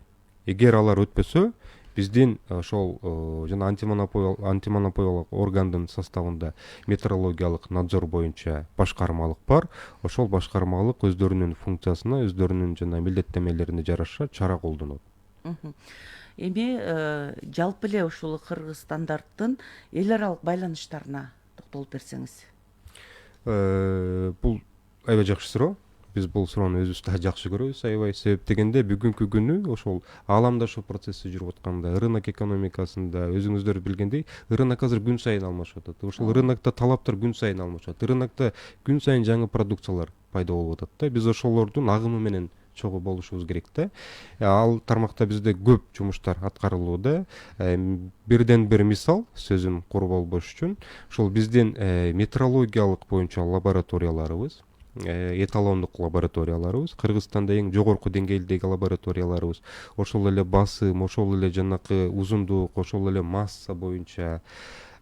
Эгер алар өтпөсө, биздин ошол жана антимонополиялык органдын составында метрологиялык надзор боюнча башкармалык бар. Ошол башкармалык өздөрүнүн функциясына, өздөрүнүн жана милдеттенмелерине жараша чара колдонот. Эми жалпы эле ушул кыргыз стандарттын эл аралык байланыштарына токтолуп берсеңиз. Бул аябай жакшы суроо. Биз бул суроону өзүбүз да жакшы көрөбүз аябай. Себеп дегенде бүгүнкү күнү ошол ааламдашуу процесси жүрүп атканда, рынок экономикасында өзүңүздөр билгендей, рынок азыр күн сайын алмашып атат. Ошол рынокто талаптар күн сайын алмашат. Рынокто күн сайын жаңы продукциялар пайда болуп атат да. Биз ошолордун агымы менен чогуу болушубуз керек да. Ал тармакта бизде көп жумуштар аткарылууда. Бирден бир мисал сөзүм кур болбош үчүн, ошол биздин метрологиялык боюнча лабораторияларыбыз, эталондук лабораторияларыбыз, Кыргызстанда эң жогорку деңгээлдеги лабораторияларыбыз, ошол эле басым, ошол эле жанакы узундук, ошол эле масса боюнча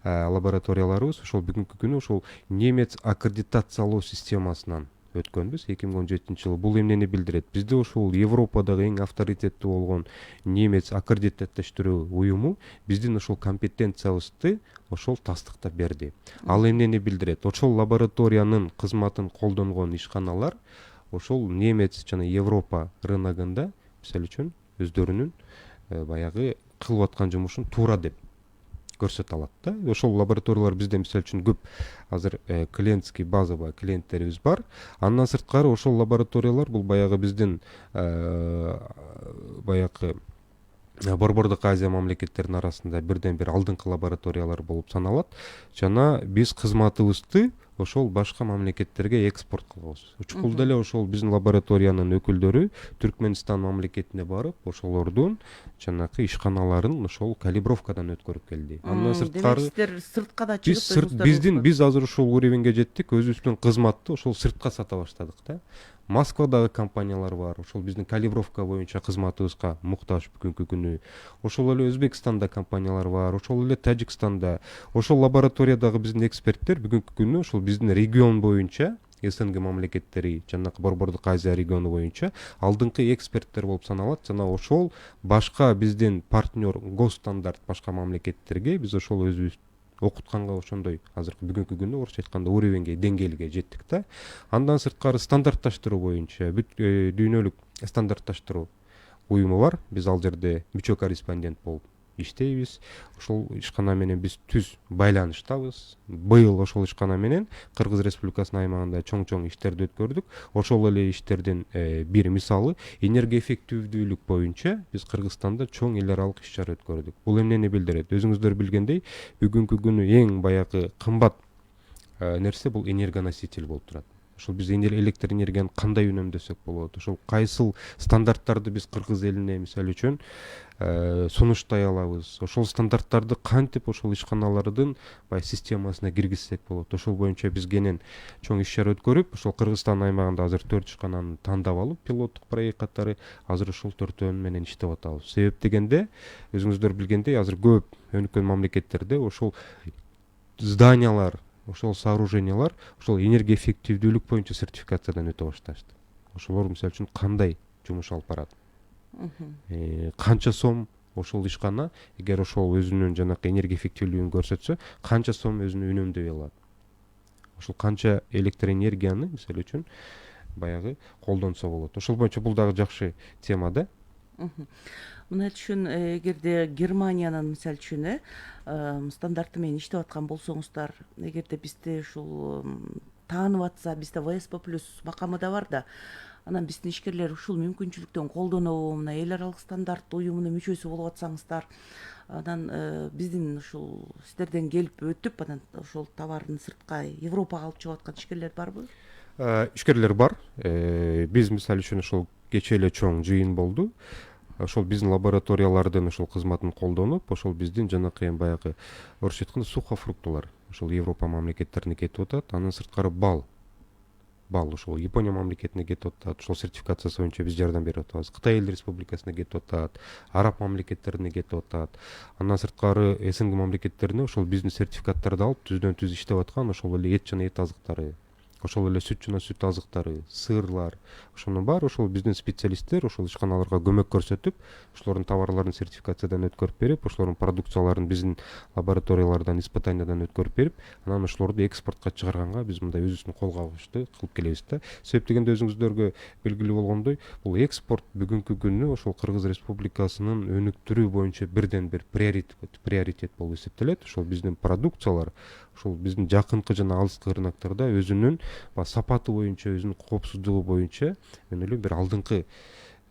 лабораторияларыбыз ошол бүгүнкү күнү ошол немец аккредитациялоо системасынан өткөнбүз 2017 жылы. Бул эмнени билдирет? Бизде ошол Европадагы эң авторитеттүү болгон немец аккредиттештирүү уюму биздин ошол компетенциябызды ошол тастыктап берди. Ал эмнени билдирет? Ошол лабораториянын кызматын колдонгон ишканалар ошол немец жана Европа рыногунда мисалы үчүн өздөрүнүн баягы кылып аткан жумушун туура деп көрсөтө алат да. Ошол лабораториялар бизде мисалы үчүн көп азыр клиентский базовый клиенттерибиз бар. Андан сырткары ошол лабораториялар бул баягы биздин баягы Борбордук Азия мамлекеттеринин арасында бирден бир алдыңкы лабораториялар болуп саналат. Жана биз кызматыбызды ошол башка мамлекеттерге экспорт кылабыз. Чукул деле ошол биздин лабораториянын өкүлдөрү Түркмөнстан мамлекетине барып, ошолордун жанакы ишканаларын ошол калибровкадан өткөрүп келди. Андан Демек сырткары сиздер сыртка да биз чыгып биз азыр ошол уровеньге жеттик, өзүбүздүн кызматты ошол сыртка сата баштадык да. Москвадагы компаниялар бар, ошол биздин калибровка боюнча кызматыбызга муктаж бүгүнкү күнү. Ошол эле Өзбекстанда компаниялар бар, ошол эле Тажикстанда. Ошол лабораториядагы биздин эксперттер бүгүнкү күнү ошол биздин регион боюнча СНГ мамлекеттери жанакы Борбордук Азия региону боюнча алдыңкы эксперттер болуп саналат жана ошол башка биздин партнер госстандарт башка мамлекеттерге биз ошол өзүбүз окутканга ошондой азыркы бүгүнкү күндө орусча айтканда уровеньге, деңгээлге жеттик да. Андан сырткары стандартташтыруу боюнча дүйнөлүк стандартташтыруу уюму бар. Биз ал жерде мүчө корреспондент болуп иштейбиз. Ошол ишкана менен биз түз байланыштабыз. Быйыл ошол ишкана менен Кыргыз Республикасынын аймагында чоң иштерди өткөрдүк. Ошол эле иштердин бир мисалы энергия эффективдүүлүк боюнча биз Кыргызстанда чоң эл аралык иш чара өткөрдүк. Бул эмнени билдирет? Өзүңүздөр билгендей, бүгүнкү күнү эң баягы кымбат нерсе бул энергоноситель болуп турат. Ошол биз электр энергияны кандай үнөмдөсөк болот? Ошол кайсыл стандарттарды биз Кыргыз элине мисалы үчүн сунуштай алабыз? Ошол стандарттарды кантип ошол ишканалардын системасына киргизсек болот? Ошол боюнча биз кенен чоң иш чара өткөрүп, ошол Кыргызстан аймагында азыр 4 ишкананы тандап алып, пилоттук проект катары азыр ошол 4 менен иштеп атабыз. Себеп дегенде, өзүңүздөр билгендей, азыр көп өнүккөн мамлекеттерде ошол зданиялар, ошол сооружениялар ошол энергия эффективдүүлүк боюнча сертификациядан өтө башташты. Ошолор мисалы үчүн кандай жумуш алып барат? Канча сом ошол ишкана эгер ошол өзүнүн жанакы энергия эффективдүүлүгүн көрсөтсө, канча сом өзүнө үнөмдөй алат? Ошол канча электр энергияны мисалы үчүн баягы колдонсо болот. Ошол боюнча бул дагы жакшы тема да. Мына үчүн эгерде Германиянын мисалы үчүн стандарты менен иштеп аткан болсоңуздар, эгерде бизде ушул таанып атса, бизде ВСП+ макамы да бар да, анан биздин ишкерлер ушул мүмкүнчүлүктөн колдонобу, мына эл аралык стандарт уюмунун мүчөсү болуп атсаңыздар, анан биздин ушул сиздерден келип өтүп, анан ошол товарын сыртка Европага алып чыгып аткан ишкерлер барбы? Ишкерлер бар. Биз мисалы үчүн ошол кечээ эле чоң жыйын болду. Ошол биздин лабораториялардын ошол кызматын колдонуп, ошол биздин жанакы баягы орусча айтканда сухофруктылар ошол Европа мамлекеттерине кетип атат. Андан сырткары бал ошол Япония мамлекетине кетип атат. Ошол сертификациясы боюнча биз жардам берип атабыз. Кытай Эл Республикасына кетип атат, Араб мамлекеттерине кетип атат. Андан сырткары СНГ мамлекеттерине ошол биздин сертификаттарды алып түздөн түз иштеп аткан ошол эле эт жана эт азыктары, ошол эле сүт жана сүт азыктары, сырлар, ошонун баары ошол биздин специалисттер ошол ишканаларга көмөк көрсөтүп, ошолордун товарларын сертификациядан өткөрүп берип, ошолордун продукцияларын биздин лабораториялардан испытаниядан өткөрүп берип, анан ошолорду экспортко чыгарганга биз мындай өзүбүздүн кол кабышты кылып келебиз да. Себеп дегенде өзүңүздөргө белгилүү болгондой, бул экспорт бүгүнкү күнү ошол Кыргыз Республикасынын өнүктүрүү боюнча бирден бир приоритет болуп эсептелет. Ошол биздин продукциялар ошол биздин жакынкы жана алыскы рыноктарда өзүнүн сапаты боюнча, өзүнүн коопсуздугу боюнча эле бир алдыңкы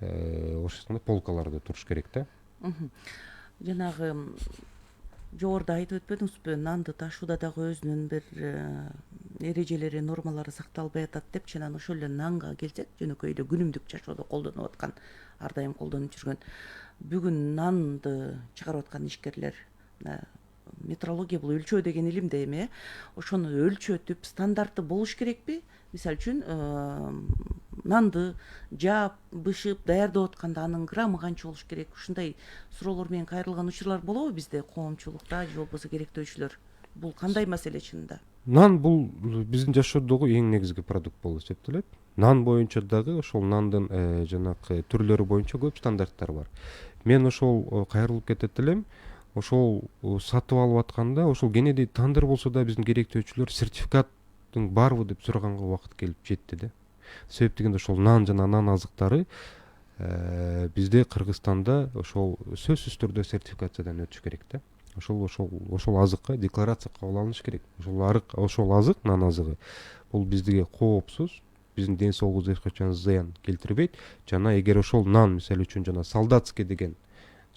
орусча айтканда полкаларда туруш керек да. Жанагы жогоруда айтып өтпөдүңүзбү, нанды ташууда дагы өзүнүн бир эрежелери, нормалары сакталбай атат деп, жана ошол эле нанга келсек, жөнөкөй эле күнүмдүк жашоодо колдонуп аткан, ар дайым колдонуп жүргөн. Бүгүн нанды чыгарып аткан ишкерлер, метрология бул өлчөө деген илим да эми, ошону өлчөтүп стандарты болуш керекпи? Мисалы үчүн нанды жаап, бышып, даярдап атканда анын граммы канча болуш керек? Ушундай суроолор менен кайрылган учурлар болобу бизде коомчулукта же болбосо керектөөчүлөр? Бул кандай маселе чынында? Нан бул биздин жашоодогу эң негизги продукт болуп эсептелет. Нан боюнча дагы ошол нандын жанакы түрлөрү боюнча көп стандарттар бар. Мен ошол кайрылып кетет элем. Ошол сатып алып атканда ошол кенеди тандыр болсо да биздин керектөөчүлөр сертификаттың барбы деп сураганга убакыт келип жетти да. Себеп дегенде ошол нан жана нан азыктары бизде Кыргызстанда ошол сөзсүз түрдө сертификациядан өтүш керек да. Ошол азыкка декларация кабыл алыныш керек. Ошол азык, нан азыгы бул бизге коопсуз, биздин ден соолугубузга эч качан зыян келтирбейт. Жана эгер ошол нан мисалы үчүн жана солдатский деген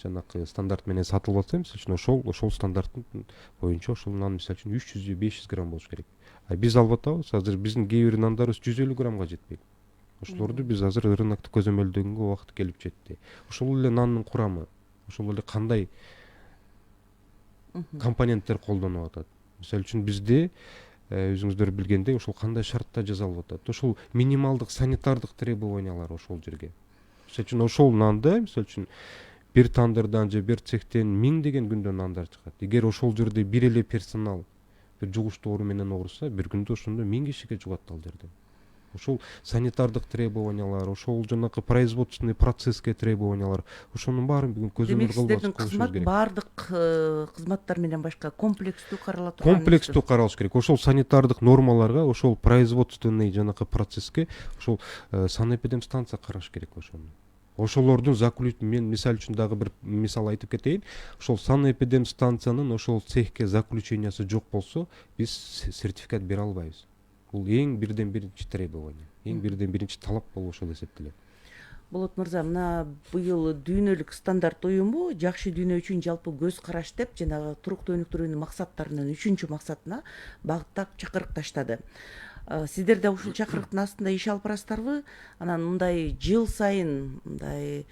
жанакы стандарт менен сатылып атса, мисалы үчүн ошол стандарттын боюнча ошол нан мисалы үчүн 300 же 500 грамм болуш керек. Биз алып атабыз. Азыр биздин кээ бир нандарыбыз 150 граммга жетпейт. Ошолорду биз азыр рынокто көзөмөлдөгөнгө убакыт келип жетти. Ошол эле нандын курамы, ошол эле кандай компоненттер колдонуп атат. Мисалы үчүн бизде өзүңүздөр билгендей ошол кандай шартта жасалып атат. Ошол минималдык санитардык требованиялар ошол жерге. Мисалы үчүн ошол нанды, мисалы үчүн бир тандырдан же бир цехтен миңдеген күндө нандар чыгат. Эгер ошол жерде бир эле персонал бир жугуч доору менен ооруса, бир күндө ошондо 1000 кишиге жугат ал жерде. Ошол санитардык требованиялар, ошол жанакы производственный процесске требованиялар, ошонун баарын бүгүн көзөмөл Демек сиздердин кылыш кызмат керек. баардык кызматтар менен башка комплекстүү карала турган. Комплекстүү каралыш керек. Ошол санитардык нормаларга, ошол производственный жанакы процесске, ошол санэпидемстанция караш керек ошону. Ошолордун мен мисал үчүн дагы бир мисал айтып кетейин. Ошол санэпидемстанциянын ошол цехке заключениясы жок болсо, биз сертификат бере албайбыз. Бул эң бирден биринчи требование, эң бирден биринчи талап болуп ошол эсептелет. Болот мырза, мына быйыл дүйнөлүк стандарт уюму жакшы дүйнө үчүн жалпы көз караш деп жанагы туруктуу өнүктүрүүнүн максаттарынын 3-чү максатына багыттап чакырык таштады. Сиздер да ушул чакырыктын астында иш алып барасыздарбы? Анан мындай жыл сайын мындай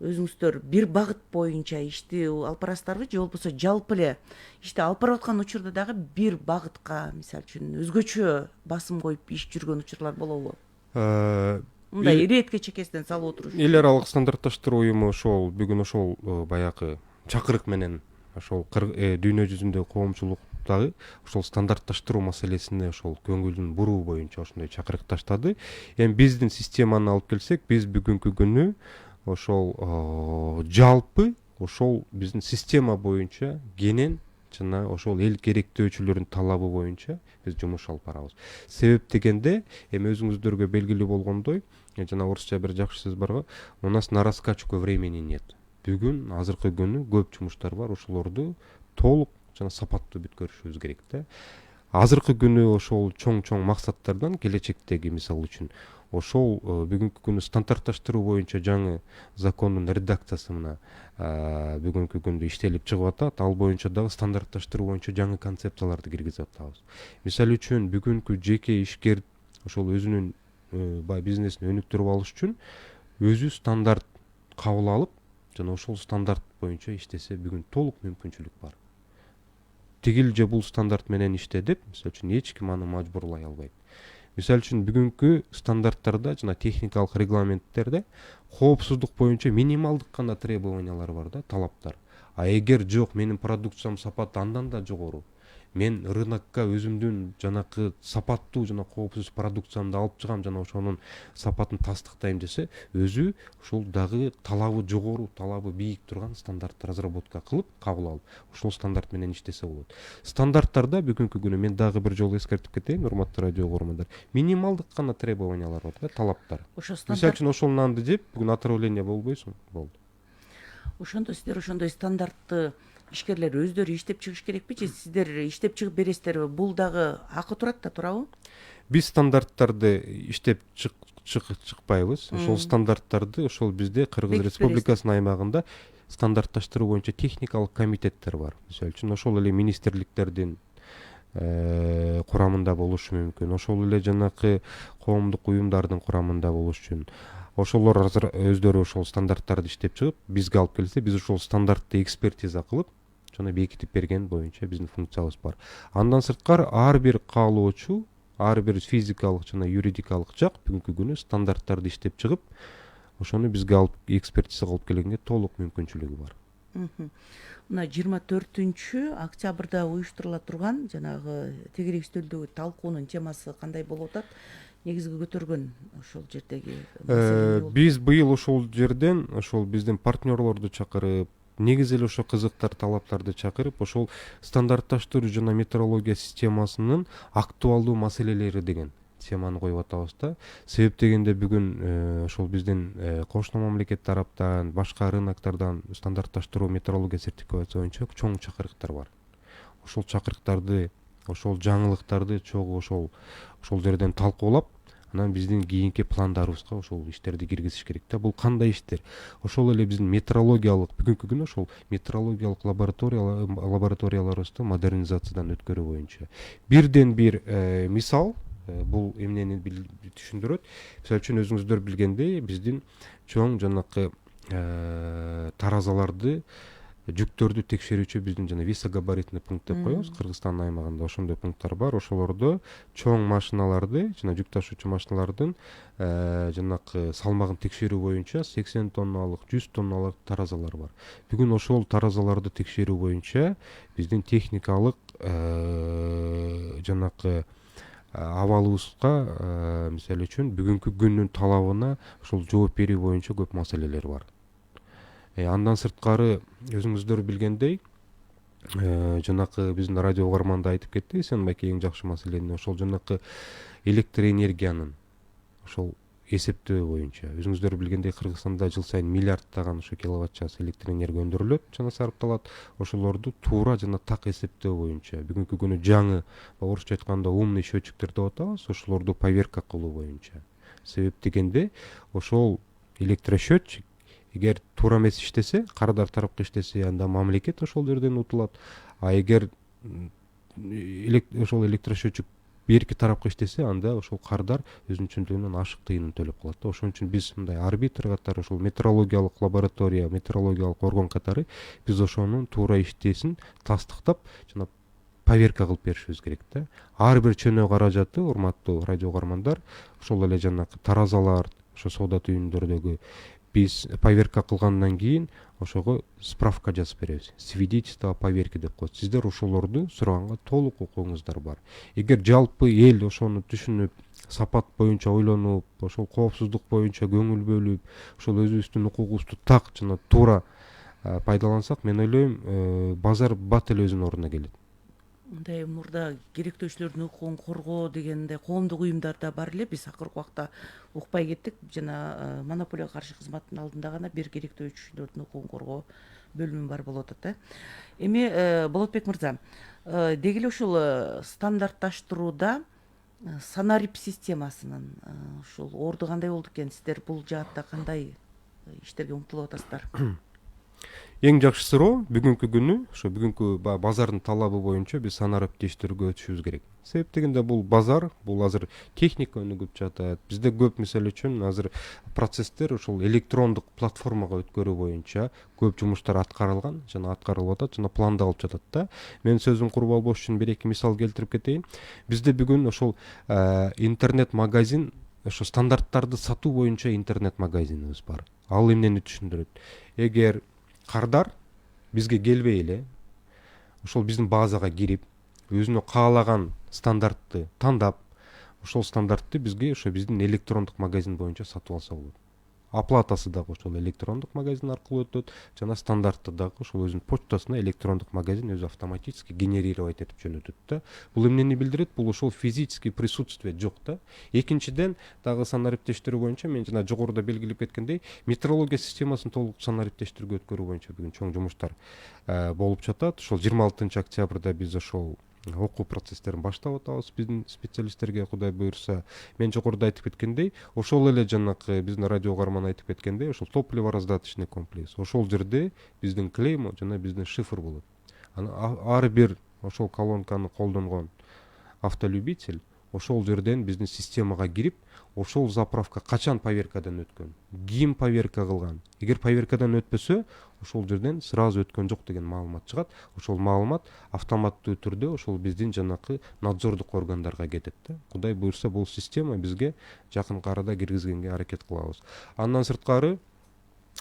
өзүңүздөр бир багыт боюнча ишти алып барасыздарбы же болбосо жалпы эле ишти алып барып аткан учурда дагы бир багытка, мисалы үчүн өзгөчө басым коюп иш жүргөн учурлар болобу? Мындай иретке чекесинен салып отуруш. Эл аралык стандартташтыруу уюму ошол бүгүн ошол баягы чакырык менен ошол дүйнө жүзүндө коомчулуктагы ошол стандартташтыруу маселесине ошол көңүлүн буруу боюнча ошондой чакырык таштады. Эми биздин системаны алып келсек, биз бүгүнкү күнү ошол жалпы ошол биздин система боюнча кенен жана ошол эл керектөөчүлөрдүн талабы боюнча биз жумуш алып барабыз. Себеп дегенде, эми өзүңүздөргө белгилүү болгондой, жана орусча бир жакшы сөз бар го, у нас на раскачку времени нет. Бүгүн азыркы күнү көп жумуштар бар, ошолорду толук жана сапаттуу бүткөрүшүбүз керек да. Азыркы күнү ошол чоң максаттардан келечектеги мисалы үчүн ошол бүгүнкү күнү стандартташтыруу боюнча жаңы закондун редакциясы мына бүгүнкү күндө иштелип чыгып атат. Ал боюнча дагы стандартташтыруу боюнча жаңы концепцияларды киргизип атабыз. Мисалы үчүн бүгүнкү жеке ишкер ошол өзүнүн бизнесин өнүктүрүп алыш үчүн өзү стандарт кабыл алып, жана ошол стандарт боюнча иштесе бүгүн толук мүмкүнчүлүк бар. Тигил же бул стандарт менен иште деп, мисалы үчүн эч ким аны мажбурлай албайт. Мисалы үчүн бүгүнкү стандарттарда жана техникалык регламенттерде коопсуздук боюнча минималдык гана требованиялар бар да, талаптар. А эгер жок, менин продукциям сапаты андан да жогору, мен рынокко өзүмдүн жанакы сапаттуу жана коопсуз продукциямды алып чыгам жана ошонун сапатын тастыктайм десе, өзү ушул дагы талабы жогору, талабы бийик турган стандарт разработка кылып, кабыл алып, ушул стандарт менен иштесе болот. Стандарттарда бүгүнкү күнү мен дагы бир жолу эскертип кетейин, урматтуу радио угармандар, минималдык гана требованиялар бар да, талаптар. Мисалы үчүн ошол нанды жеп, бүгүн отравление болбойсуң, болду. Ошондо сиздер ошондой стандартты ишкерлер өздөрү иштеп чыгыш керекпи же сиздер иштеп чыгып бересиздерби? Бул дагы акы турат да, туурабы? Биз стандарттарды иштеп чыкпайбыз. Ошол стандарттарды ошол бизде Кыргыз Республикасынын аймагында стандартташтыруу боюнча техникалык комитеттер бар. Мисалы үчүн ошол эле министрликтердин курамында болушу мүмкүн. Ошол эле жанакы коомдук уюмдардын курамында болушу үчүн. Ошолор азыр өздөрү ошол стандарттарды иштеп чыгып, бизге алып келсе, биз ошол стандартты экспертиза кылып, жана бекитип берген боюнча биздин функциябыз бар. Андан сырткары ар бир каалоочу, ар бир физикалык жана юридикалык жак бүгүнкү күнү стандарттарды иштеп чыгып, ошону бизге алып экспертизага алып келгенге толук мүмкүнчүлүгү бар. Мына 24 октябрда уюштурула турган жанагы тегерек үстөлдөгү талкуунун темасы кандай болуп атат? Негизги көтөргөн ошол жердеги биз быйыл ошол жерден ошол биздин партнерлорду чакырып, негизи эле ошо кызыктар, талаптарды чакырып, ошол стандартташтыруу жана метрология системасынын актуалдуу маселелери деген теманы коюп атабыз да. Себеп дегенде бүгүн ошол биздин кошуна мамлекет тараптан, башка рыноктардан стандартташтыруу метрология сертификация боюнча чоң чакырыктар бар. Ошол чакырыктарды, ошол жаңылыктарды чогуу ошол жерден талкуулап, анан биздин кийинки пландарыбызга ошол иштерди киргизиш керек да. Бул кандай иштер? Ошол эле биздин метеорологиялык бүгүнкү күнү ошол метеорологиялык лабораторияларыбызды модернизациядан өткөрүү боюнча бирден бир мисал бул эмнени түшүндүрөт. Мисалы үчүн өзүңүздөр билгендей биздин чоң жанакы таразаларды жүктөрдү текшерүүчү биздин жана весогабаритный пункт деп коебуз. Кыргызстандын аймагында ошондой пункттар бар. Ошолордо чоң машиналарды жана жүк ташуучу машиналардын жанакы салмагын текшерүү боюнча 80 тонналык, 100 тонналык таразалар бар. Бүгүн ошол таразаларды текшерүү боюнча биздин техникалык жанакы абалыбызга мисалы үчүн бүгүнкү күндүн талабына ошол жооп берүү боюнча көп маселелер бар. Андан сырткары өзүңүздөр билгендей жанакы биздин радио угарманда айтып кетти Эсенбайке эң жакшы маселени ошол жанакы электр энергиянын ошол эсептөө боюнча. Өзүңүздөр билгендей Кыргызстанда жыл сайын миллиарддаган ошо киловатт час электр энергия өндүрүлөт жана сарпталат. Ошолорду туура жана так эсептөө боюнча бүгүнкү күнү жаңы орусча айтканда умный счетчиктер деп атабыз, ошолорду поверка кылуу боюнча. Себеп дегенде ошол электросчетчик эгер туура эмес иштесе, кардар тарапка иштесе, анда мамлекет ошол жерден утулат. А эгер ошол электросчетчик берки тарапка иштесе, анда ошол кардар өзүнүн чындыгынан ашык тыйынын төлөп калат да. Ошон үчүн биз мындай арбитр катары ошол метеорологиялык лаборатория, метеорологиялык орган катары биз ошонун туура иштесин тастыктап жана поверка кылып беришибиз керек да. Ар бир чөнөө каражаты, урматтуу радио угармандар, ошол эле жанакы таразалар, ошо соода түйүндөрдөгү биз поверка кылгандан кийин ошого справка жазып беребиз. Свидетельство о поверке деп коет. Сиздер ошолорду сураганга толук укугуңуздар бар. Эгер жалпы эл ошону түшүнүп, сапат боюнча ойлонуп, ошол коопсуздук боюнча көңүл бөлүп, ошол өзүбүздүн укугубузду так жана туура пайдалансак, мен ойлойм, базар бат эле өзүнүн ордуна келет. Мындай мурда керектөөчүлөрдүн укугун коргоо дегенде коомдук уюмдарда бар эле, биз акыркы убакта укпай кеттик. Жана монополияга каршы кызматтын алдында гана бир керектөөчүлөрдүн укугун коргоо бөлүмү бар болуп атат да. Эми Болотбек мырза, деги эле ушул стандартташтырууда санарип системасынын ушул орду кандай болду экен? Сиздер бул жаатта кандай иштерге умтулуп атасыздар? Эң жакшы суроо. Бүгүнкү күнү ошо бүгүнкү базардын талабы боюнча биз санариптештирүүгө өтүшүбүз керек. Себеп дегенде бул базар, бул азыр техника өнүгүп жатат. Бизде көп мисалы үчүн азыр процесстер ошол электрондук платформага өткөрүү боюнча көп жумуштар аткарылган жана аткарылып атат жана пландалып жатат да. Мен сөзүм куруп албош үчүн бир эки мисал келтирип кетейин. Бизде бүгүн ошол интернет магазин, ошо стандарттарды сатуу боюнча интернет магазинибиз бар. Ал эмнени түшүндүрөт? Эгер кардар бизге келбей эле ошол биздин базага кирип, өзүнө каалаган стандартты тандап, ошол стандартты бизге ошо биздин электрондук магазин боюнча сатып алса болот. Оплатасы дагы ошол электрондук магазин аркылуу өтөт жана стандартты дагы ошол өзүнүн почтасына электрондук магазин өзү автоматически генерировать этип жөнөтөт да. Бул эмнени билдирет? Бул ошол физический присутствие жок да. Экинчиден дагы санариптештирүү боюнча мен жана жогоруда белгилеп кеткендей, метеорология системасын толук санариптештирүүгө өткөрүү боюнча бүгүн чоң жумуштар болуп жатат. Ошол 26 октябрда биз ошол окуу процесстерин баштап атабыз биздин специалисттерге, Кудай буйрса. Мен жогоруда айтып кеткендей, ошол эле жанакы биздин радио угарман айтып кеткендей, ошол топливораздаточный комплекс. Ошол жерде биздин клеймо жана биздин шифр болот. Ар бир ошол колонканы колдонгон автолюбитель ошол жерден биздин системага кирип, ошол заправка качан поверкадан өткөн, ким поверка кылган. Эгер поверкадан өтпөсө, ошол жерден сразу өткөн жок деген маалымат чыгат. Ошол маалымат автоматтуу түрдө ошол биздин жанакы надзордук органдарга кетет да. Кудай буйрса бул система бизге жакын арада киргизгенге аракет кылабыз. Андан сырткары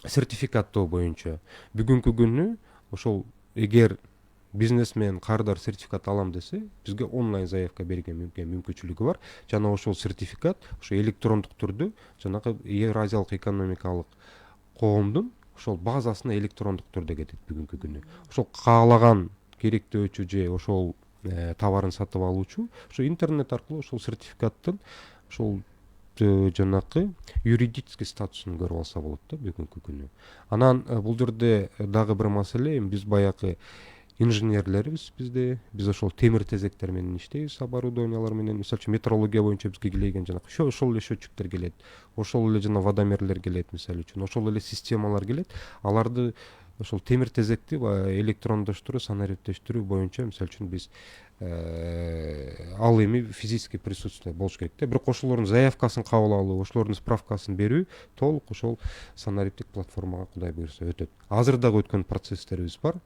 сертификаттоо боюнча бүгүнкү күнү ошол эгер бизнесмен кардар сертификат алам десе, бизге онлайн заявка берген мүмкүнчүлүгү бар. Жана ошол сертификат ошо электрондук түрдө жанагы Евразиялык экономикалык коомдун ошол базасына электрондук түрдө кетет бүгүнкү күнү. Ошол каалаган керектөөчү же ошол товарын сатып алуучу ошо интернет аркылуу ошол сертификаттын ошол жанакы юридический статусун көрүп алса болот да бүгүнкү күнү. Анан бул жерде дагы бир маселе, биз баягы инженерлербиз бизде. Биз ошол темир тезектер менен иштейбиз, оборудованиялар менен. Мисалы үчүн метрология боюнча бизге келген жанагы ошол эле счетчиктер келет. Ошол эле жана водомерлер келет, мисалы үчүн. Ошол эле системалар келет. Аларды ошол темир тезекти баягы электрондоштуруу, санариптештирүү боюнча мисалы үчүн биз ал эми физический присутствие болуш керек да. Бирок ошолордун заявкасын кабыл алуу, ошолордун справкасын берүү толук ошол санариптик платформага Кудай буйрса өтөт. Азыр дагы өткөн процесстерибиз бар.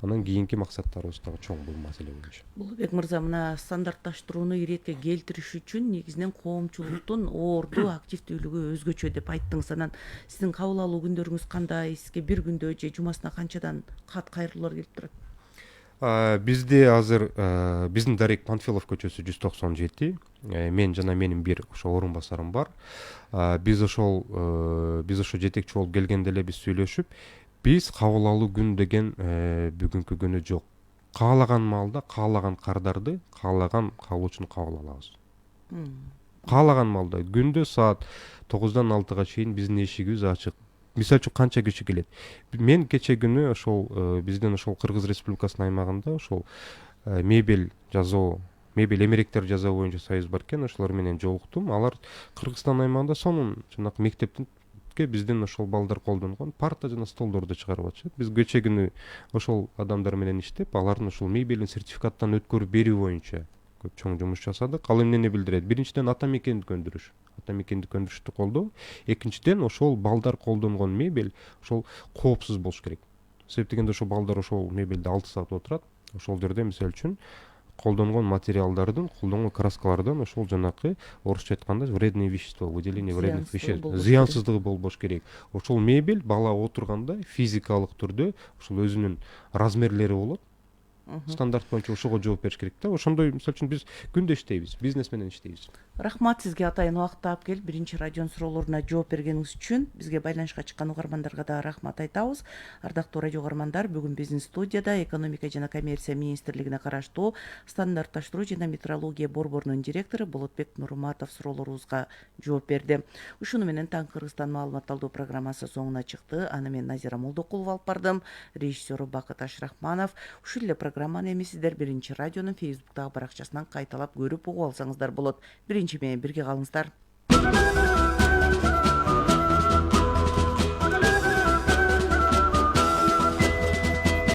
Анан кийинки максаттарыбыз дагы чоң бул маселе боюнча. Булбек мырза, мына стандартташтырууну иретке келтириш үчүн негизинен коомчулуктун орду активдүүлүгү өзгөчө деп айттыңыз. Анан сиздин кабыл алуу күндөрүңүз кандай? Сизге бир күндө же жумасына канчадан кат кайрылуулар келип турат? Бизде азыр биздин Дарек Панфилов көчөсү 197. Мен жана менин бир ошо орун басарым бар. Биз ошо жетекчи болуп келгенде эле биз сүйлөшүп, биз кабыл алуу күн деген бүгүнкү күнү жок. Каалаган маалда каалаган кардарды каалаган кабылуучуну кабыл алабыз. Каалаган маалда күндө саат 9-дан 6-га чейин биздин эшигибиз ачык. Мисалы үчүн канча киши келет? Мен кече күнү ошол биздин ошол Кыргыз Республикасынын аймагында ошол мебель эмеректер жасоо боюнча союз бар экен, ошолор менен жолуктум. Алар Кыргызстан аймагында сонун жанагы мектептинке биздин ошол балдар колдонгон парта жана столдорду чыгарып атышат. Биз кече күнү ошол адамдар менен иштеп, алардын ошол мебелин сертификаттан өткөрүп берүү боюнча көп чоң жумуш жасадык. Ал эмнени билдирет? Биринчиден ата мекендик өндүрүштү колдоо. Экинчиден ошол балдар колдонгон мебель ошол коопсуз болуш керек. Себеп дегенде ошол балдар ошол мебелде 6 саат отурат. Ошол жерде мисалы үчүн колдонгон материалдардын, колдонгон краскалардан ошол жанакы орусча айтканда вредные вещества, выделение вредных веществ, зыянсыздыгы болбош керек. Ошол мебель бала отурганда физикалык түрдө ошол өзүнүн размерлери болот. Стандарт боюнча ошого жооп бериш керек да. Ошондой мисалы үчүн биз күндө иштейбиз, бизнес менен иштейбиз. Рахмат сизге атайын убакыт таап келип биринчи радионун суроолоруна жооп бергениңиз үчүн. Бизге байланышка чыккан угармандарга да рахмат айтабыз. Ардактуу радио угармандар, бүгүн биздин студияда экономика жана коммерция министрлигине караштуу стандартташтыруу жана метрология борборунун директору Болотбек Нурматов суроолорубузга жооп берди. Ушуну менен Таң Кыргызстан маалымат алуу программасы соңуна чыкты. Аны мен Назира Молдокулова алып бардым. Режиссеру Бакыт Ашрахманов. Ушул эле программаны эми сиздер биринчи радионун Фейсбуктагы баракчасынан кайталап көрүп угуп алсаңыздар болот. Биринчи менен бирге калыңыздар.